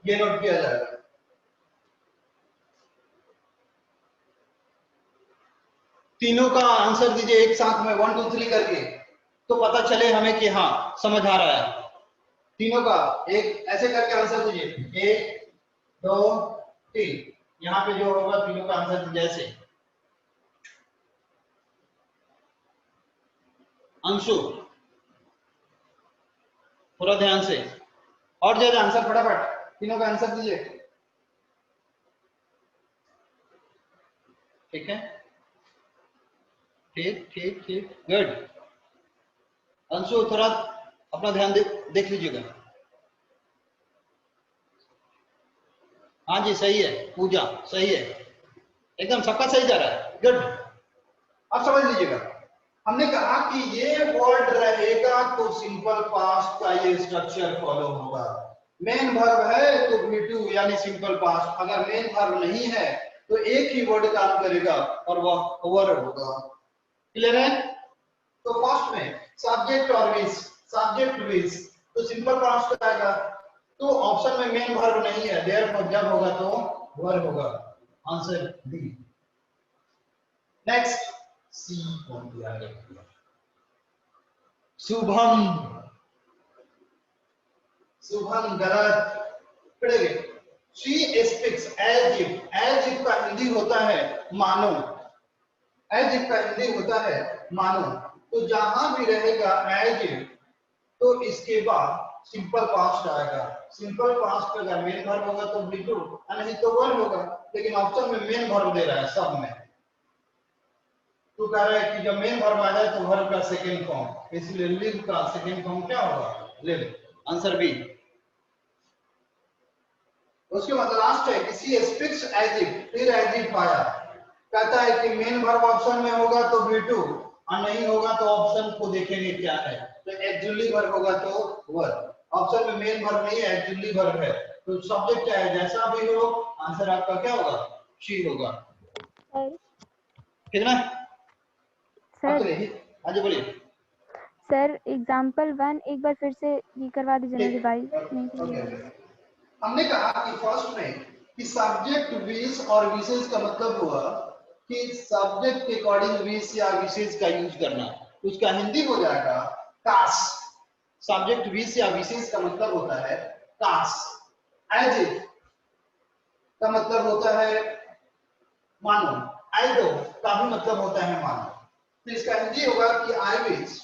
ये नोट किया जाएगा। तीनों का आंसर दीजिए एक साथ में 1 2 3 करके, तो पता चले हमें कि हाँ समझ आ रहा है। तीनों का एक ऐसे करके आंसर दीजिए, 1 2 3, यहाँ पे जो होगा तीनों का आंसर दीजिए ऐसे। अंशु थोड़ा ध्यान से और ज्यादा आंसर फटाफट, तीनों का आंसर दीजिए। ठीक है, ठीक ठीक ठीक, गुड। अंशु थोड़ा अपना ध्यान देख लीजिएगा। हाँ जी सही है, पूजा सही है, एकदम सबका सही जा रहा है, गुड। अब समझ लीजिएगा, हमने कहा कि ये वर्ड रहेगा तो सिंपल पास्ट का ये स्ट्रक्चर फॉलो होगा। मेन वर्ब है तो V2 यानी सिंपल पास्ट, अगर मेन वर्ब नहीं है तो एक ही वर्ड काम करेगा और वह वर्ब होगा। क्लियर है? तो फर्स्ट में सब्जेक्ट और विश, सब्जेक्ट विश तो सिंपल पास्ट आएगा, तो ऑप्शन में मेन वर्ब नहीं है, देयरफॉर जब होगा तो वर्ब होगा। Answer D. नेक्स्ट सी कौन दिया है? शुभम, शुभम गलत। She speaks as if, as if का हिंदी होता है मानो, एज इफ का हिंदी होता है मानो, तो जहां भी रहेगा एज इफ तो इसके बाद सिंपल पास्ट आएगा। सिंपल पास्ट का अगर मेन वर्ब होगा तो V2 नहीं तो वर्ब होगा, लेकिन ऑप्शन में मेन वर्ब दे रहा है सब में। तो कह रहा है कि जब मेन वर्ब आ जाए तो वर्ब का सेकंड फॉर्म, इसलिए लिव का सेकंड फॉर्म क्या होगा? लिव। Answer B. उसके बाद लास्ट है कि सी स्पीक्स एज इफ, फिर एज इफ आया, कहता है कि मेन वर्ब ऑप्शन में होगा तो V2 और नहीं होगा तो ऑप्शन को देखेंगे क्या है। तो एक्चुअली वर्ब होगा तो वर्ब, ऑप्शन में मेन वर्ब नहीं है, एक्चुअली वर्ब है, तो सब्जेक्ट क्या है, जैसा भी हो आंसर आपका क्या होगा? शी होगा। सर ठीक है ना? अब सर चलिए आगे बोलिए। सर एग्जाम्पल 1 एक बार फिर से ये करवा दीजिए ना, ठीक, रिवाइज नहीं ओके। किया। हमने कहा कि फर्स्ट में कि सब्जेक्ट विश और विशेष का मतलब हुआ कि सब्जेक्ट के अकॉर्डिंग विश या विशेष का यूज करना, उसका हिंदी हो जाएगा काश। सब्जेक्ट विश या विशेष का मतलब होता है काश। एज इफ का मतलब होता है मानो, आई डो का भी मतलब होता है मानो, तो इसका हिंदी होगा कि आई विश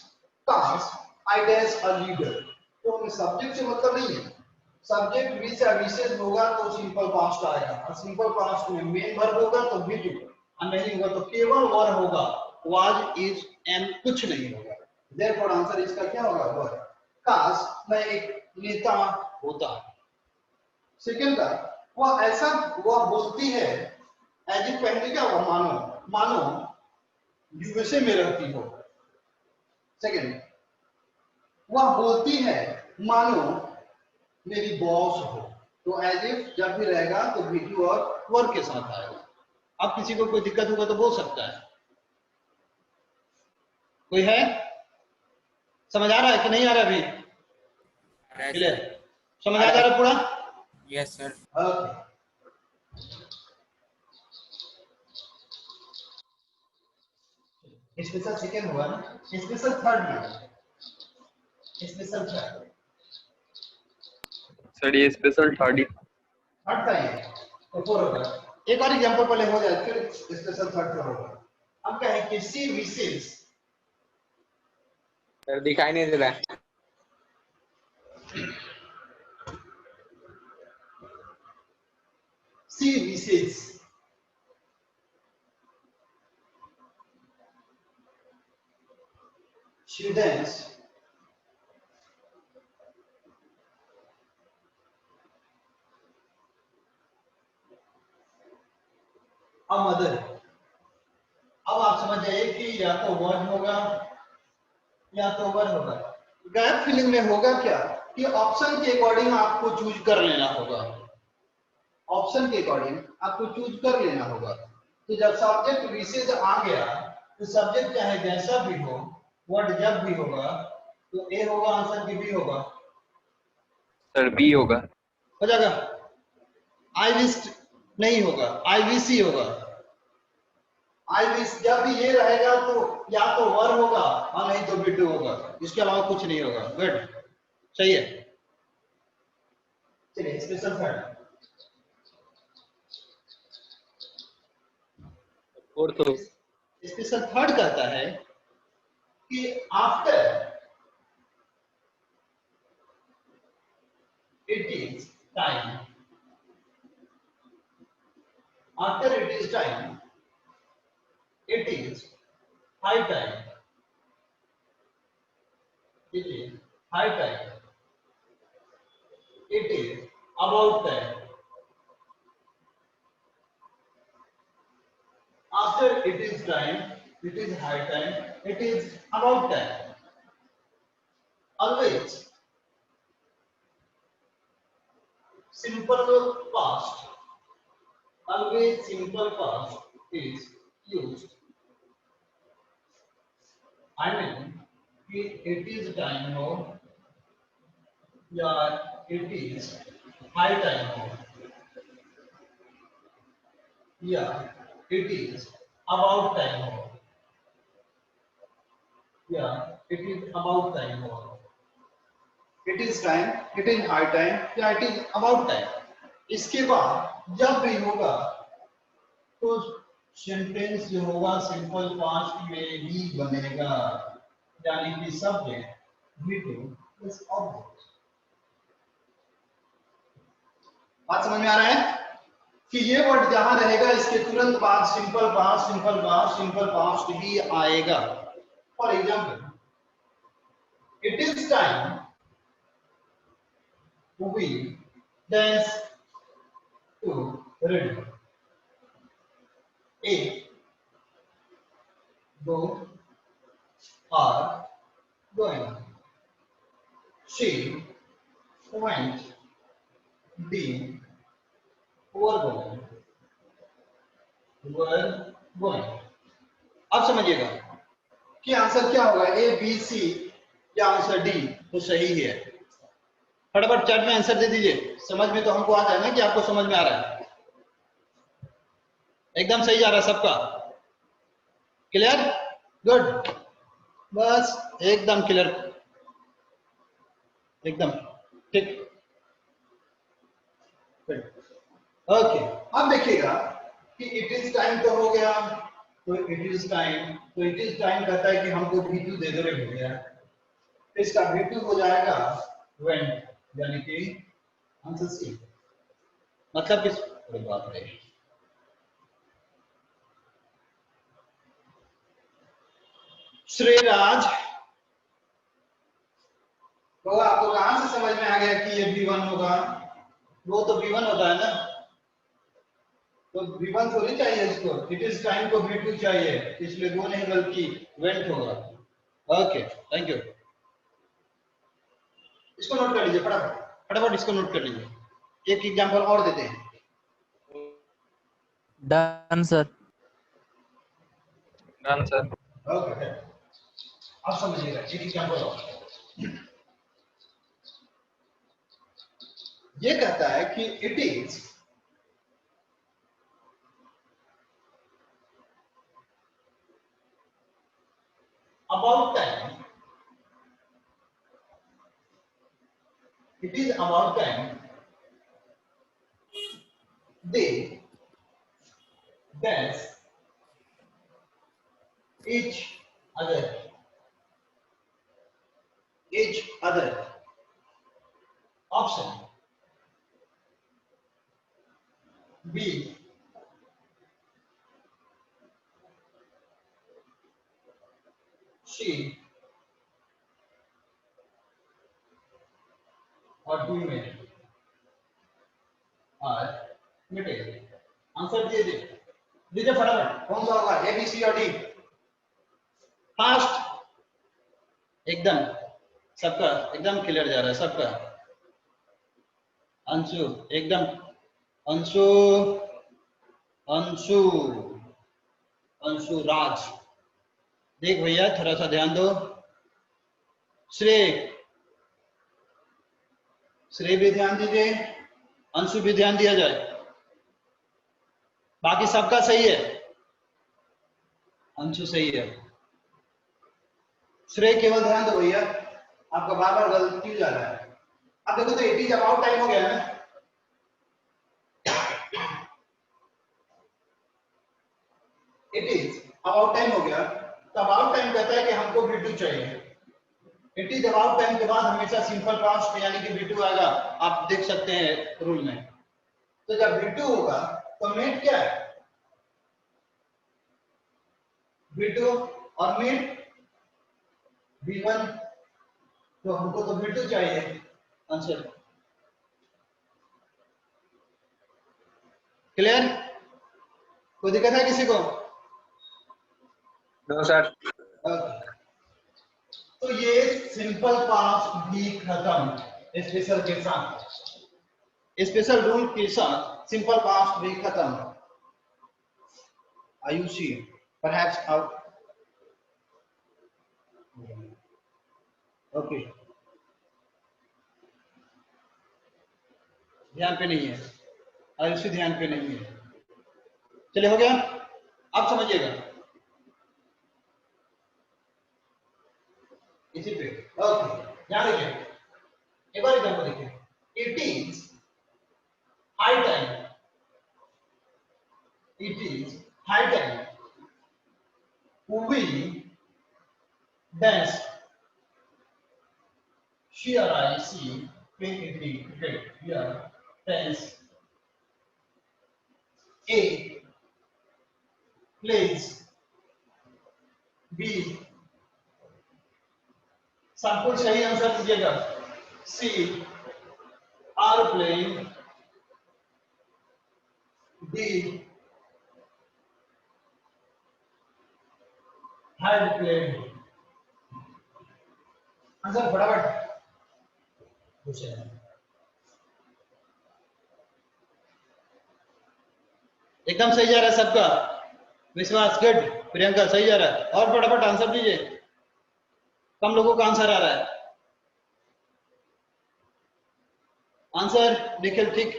काश आई डैश अ लीडर। तो सब्जेक्ट से मतलब नहीं है, सब्जेक्ट विश या विशेष होगा तो सिंपल पास्ट आएगा, और सिंपल पास्ट में मेन वर्ब होगा तो बी टू, और नहीं होगा तो केवल वर होगा, वाज इज एंड कुछ नहीं होगा। देयरफॉर आंसर इसका क्या होगा? वर। काश मैं एक नेता होता। सेकंड का वह ऐसा वह बोलती है, एज इफ पहले क्या हुआ? मानो, मानो यूएसए में रहती हो। सेकंड, वह बोलती है मानो मेरी बॉस हो। तो एज इफ जब भी रहेगा तो V2 और वर्ब के साथ आएगा। अब किसी को कोई दिक्कत होगा तो बोल सकता है। कोई है? समझ आ रहा है कि नहीं आ रहा अभी? क्लियर? समझ आ रहा है पूरा? Yes, sir. Okay. Special second हुआ ना, स्पेशल थर्ड में, स्पेशल थर्ड सर ये स्पेशल थर्ड थर्ड का ही तो फोर होगा। एक और एग्जांपल पहले हो जाए फिर स्पेशल थर्ड का होगा। हम कहें कि सी विशेष, सर दिखाई नहीं दे रहा है। सी विशेष स्टूडेंट्स अ मदर। अब आप समझ जाइए कि या तो वर्ड होगा या तो वर्ड होगा। गैप फिलिंग में होगा क्या कि ऑप्शन के अकॉर्डिंग आपको चूज कर लेना होगा, ऑप्शन के अकॉर्डिंग आपको चूज कर लेना होगा। तो जब सब्जेक्ट विशेष आ गया तो सब्जेक्ट चाहे जैसा भी हो, वर्ड जब भी होगा तो ए होगा आंसर की बी होगा? सर बी होगा। हो जाएगा। आई विश नहीं होगा, आई विश ही होगा। आई विश जब भी ये रहेगा तो या तो वर होगा और नहीं तो B2 होगा, इसके अलावा कुछ नहीं होगा। गुड, सही है। चलिए स्पेशल थर्ड। फोर्थ हो। स्पेशल थर्ड कहता है कि after it is time, after it is time, it is high time, it is high time, it is about time. After it is time, it is high time, it is about time. Always simple past, always simple past is used. I mean, it is time हो या it is high time हो या it is about time हो या it is about time हो, it is time, it is high time या it is about time। इसके बाद जब भी होगा तो सेंटेंस जो होगा सिंपल पास्ट में ही बनेगा, यानी कि सब्जेक्ट V2 प्लस ऑब्जेक्ट। बात समझ में आ रहा है? कि ये वर्ड जहां रहेगा इसके तुरंत बाद simple past, simple past, simple past ही आएगा। For example, it is time we dance to rhythm. A, go, are going. She went. B, were going. Were going. अब समझिएगा कि आंसर क्या होगा, ए बी सी या आंसर डी तो सही है। फटाफट चैट में आंसर दे दीजिए, समझ में तो हमको आ जाए ना कि आपको समझ में आ रहा है। एकदम सही जा रहा है सबका, क्लियर, गुड, बस एकदम क्लियर, एकदम ठीक, ओके। अब देखिएगा कि इट इज टाइम तो हो गया, तो इट इज टाइम, तो इट इज टाइम कहता है कि हमको V2 दे दो रे भैया, इसका V2 हो जाएगा when, यानी कि आंसर सी, मतलब किस, अरे बाप रे, श्रेयराज, तो आपको कहां से समझ में आ गया कि ये V1 होगा, वो तो V1 होता है ना, तो V1 थोड़ी चाहिए इसको, इट इज टाइम को V2 चाहिए, इसलिए वो नहीं बल्कि वेंट होगा। Okay, thank you. इसको नोट कर लीजिए, फटाफट फटाफट इसको नोट कर लीजिए, एक एग्जांपल और देते हैं। Done, sir. Done, sir. Okay, अब समझिएगा, एक एग्जांपल और। ये कहता है कि it is about time, it is about time they dance each other, each other, option B, she और टू में और मिटेगा। आंसर दीजिए दीजिए फटाफट, कौन सा होगा, ए बी सी और डी, फास्ट, एकदम सबका एकदम क्लियर जा रहा है सबका। अंशु एकदम, अंशु अंशु अंशु राज, देख भैया थोड़ा सा ध्यान दो। श्रेय, श्रेय भी ध्यान दीजिए, अंशु भी ध्यान दिया जाए, बाकी सबका सही है, अंशु सही है, श्रेय केवल ध्यान दो भैया, आपका बार बार गलती जा रहा है। अब देखो तो इट इज अबाउट टाइम हो गया ना, इट इज अबाउट टाइम हो गया, तो अबाउट टाइम कहता है कि हमको V2 चाहिए। इट इज अबाउट टाइम के बाद हमेशा सिंपल पास्ट यानी कि V2 आएगा, आप देख सकते हैं रूल में। तो जब V2 होगा तो मेट क्या है, V2 और मेट V1, तो हमको तो V2 चाहिए आंसर, क्लियर, कोई दिक्कत है किसी को? No, sir. तो ये सिंपल पास्ट भी खत्म, स्पेशल के साथ, स्पेशल रूल के साथ सिंपल पास्ट भी खत्म। आयुषी परहैप्स आउट, ओके, ध्यान पे नहीं है आयुषी, ध्यान पे नहीं है, चलिए हो गया। अब समझिएगा इसी पे, ओके, ध्यान रखिए, एक बार एग्जांपल देखिए, it is high time, it is high time we dance, she or I see, here dance A plays B, सब कुछ सही आंसर दीजिएगा। C are playing, D had played। Answer फटाफट पूछे। एकदम सही जा रहा है सबका, विश्वास गुड, प्रियंका सही जा रहा है, और फटाफट आंसर दीजिए, कम लोगों का आंसर आ रहा है। आंसर निखिल ठीक,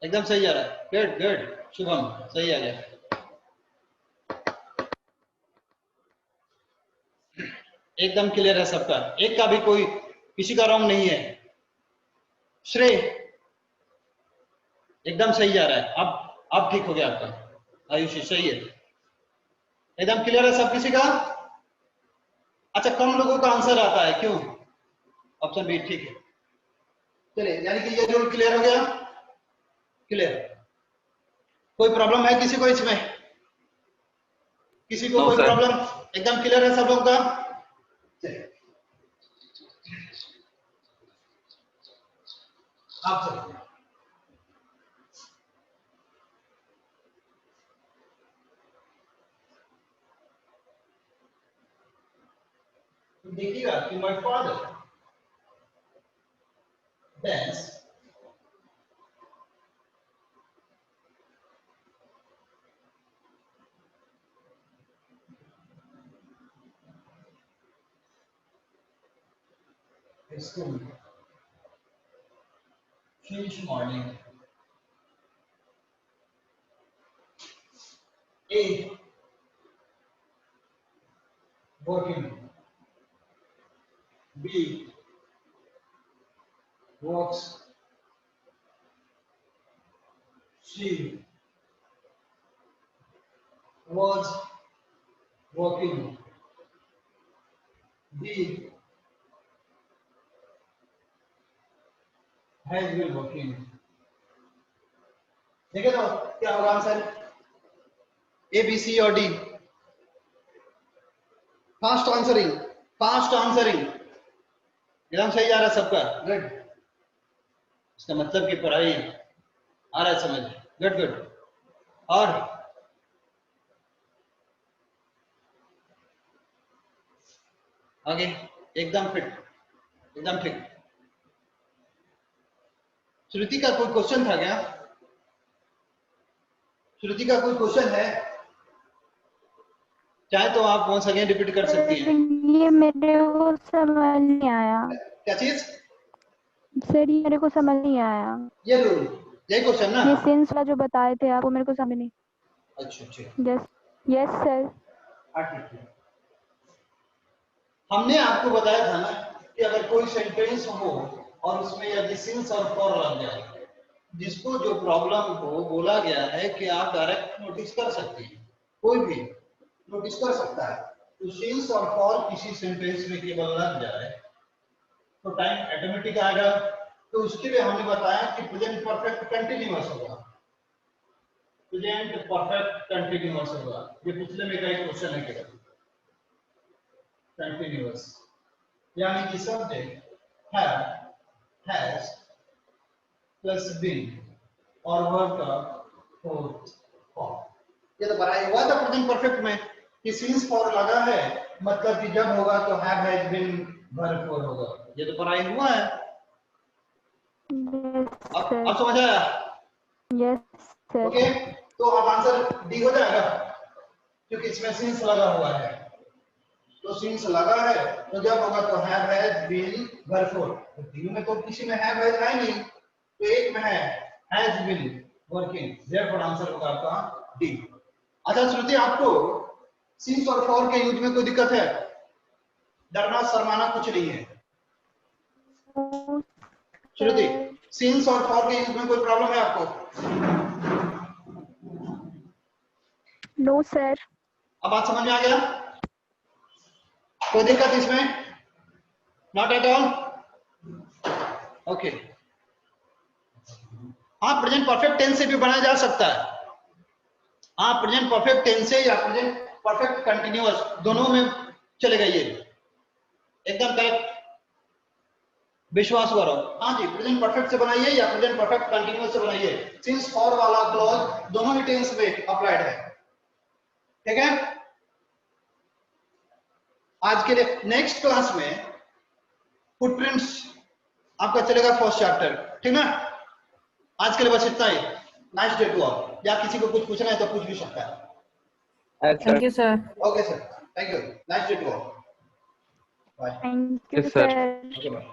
एकदम सही जा रहा है, गुड गुड, शुभम सही आ गया। एकदम क्लियर है सबका, एक का भी कोई किसी का रॉन्ग नहीं है। श्रेय एकदम सही जा रहा है, अब ठीक हो गया आपका। आयुषी सही है, एकदम क्लियर है सब किसी का। अच्छा कम लोगों का आंसर आता है क्यों? ऑप्शन बी ठीक है। चलिए यानी कि ये रूल क्लियर हो गया, क्लियर। कोई प्रॉब्लम है किसी को इसमें? किसी को No, कोई sir. प्रॉब्लम? एकदम क्लियर है सब लोगों का। चलिए आप चलिए। देखिएगा कि my father dance school each morning. A working, B works, C was working, D has been working। देखे तो क्या होगा आंसर? ए बी सी और D. Fast answering, fast answering, एकदम सही जा रहा है सबका, गुड। इसका मतलब कि पढ़ाई आ रहा है समझ, गुड गुड। और आगे एकदम फिट, एकदम ठीक। श्रुति का कोई क्वेश्चन था क्या? श्रुति का कोई क्वेश्चन है? चाहे तो आप वंस अगेन रिपीट कर सकती हैं। ये मेरे को समझ नहीं आया क्या चीज? सर, ये मेरे को समझ नहीं आया। ये रूल, यही क्वेश्चन ना? ये सेंस वाला जो बताए थे आप, वो मेरे को समझ नहीं। अच्छा अच्छा, यस यस सर। हाँ ठीक है। हमने आपको बताया था ना कि अगर कोई सेंटेंस हो और उसमें यदि सिंस और फॉर लग जाए, जिसको जो प्रॉब्लम हो, बोला गया है कि आप डायरेक्ट नोटिस कर सकते हैं, कोई भी नोटिस कर सकता है। तो सिंस और फॉर किसी सेंटेंस में केवल लग जाए तो टाइम ऑटोमेटिक आएगा। तो उसके लिए हमने बताया कि प्रेजेंट परफेक्ट कंटिन्यूअस होगा, प्रेजेंट परफेक्ट कंटिन्यूअस होगा। ये पिछले में का एक क्वेश्चन है केवल, कंटिन्यूअस यानी कि subject have, has plus been और वर्ब का फोर्थ फॉर्म। ये तो पढ़ाई हुआ था प्रेजेंट परफेक्ट में कि सिंस फॉर लगा है, मतलब कि जब होगा तो have has been verb four होगा। ये तो पढ़ाई हुआ है। अब समझ आया? Yes sir. ओके, तो अब आंसर डी हो जाएगा क्योंकि इसमें सिंस लगा हुआ है। तो सिंस लगा है तो जब होगा तो have has been verb four. तो तीनों में तो किसी में हैव हैज है नहीं, तो एक में है has been working, therefore answer होगा आपका डी। अच्छा श्रुति, आपको सिंस और फॉर के यूज में कोई दिक्कत है? डरना शर्माना कुछ नहीं है। श्रुति, सिंस और फॉर के यूज में कोई प्रॉब्लम है आपको? No sir. अब बात समझ में आ गया? कोई दिक्कत इसमें? Not at all? ओके। हाँ, प्रेजेंट परफेक्ट टेंस से भी बनाया जा सकता है। हाँ, प्रेजेंट परफेक्ट टेंस से या प्रेजेंट परफेक्ट कंटिन्यूअस दोनों में चलेगा, ये एकदम करेक्ट, विश्वास करो। हाँ जी, प्रेजेंट परफेक्ट से बनाइए या प्रेजेंट परफेक्ट कंटिन्यूअस से बनाइए, सिंस फॉर वाला क्लॉज दोनों ही टेंस में अप्लाइड है। ठीक है, आज के लिए नेक्स्ट क्लास में फुटप्रिंट्स आपका चलेगा फर्स्ट चैप्टर, ठीक ना। आज के लिए बस इतना ही। Nice day to all. या किसी को कुछ पूछना है तो पूछ भी सकता है। Thank you, sir. Okay sir, thank you, nice day to all, bye. Thank you, Yes, sir. sir. Okay bye.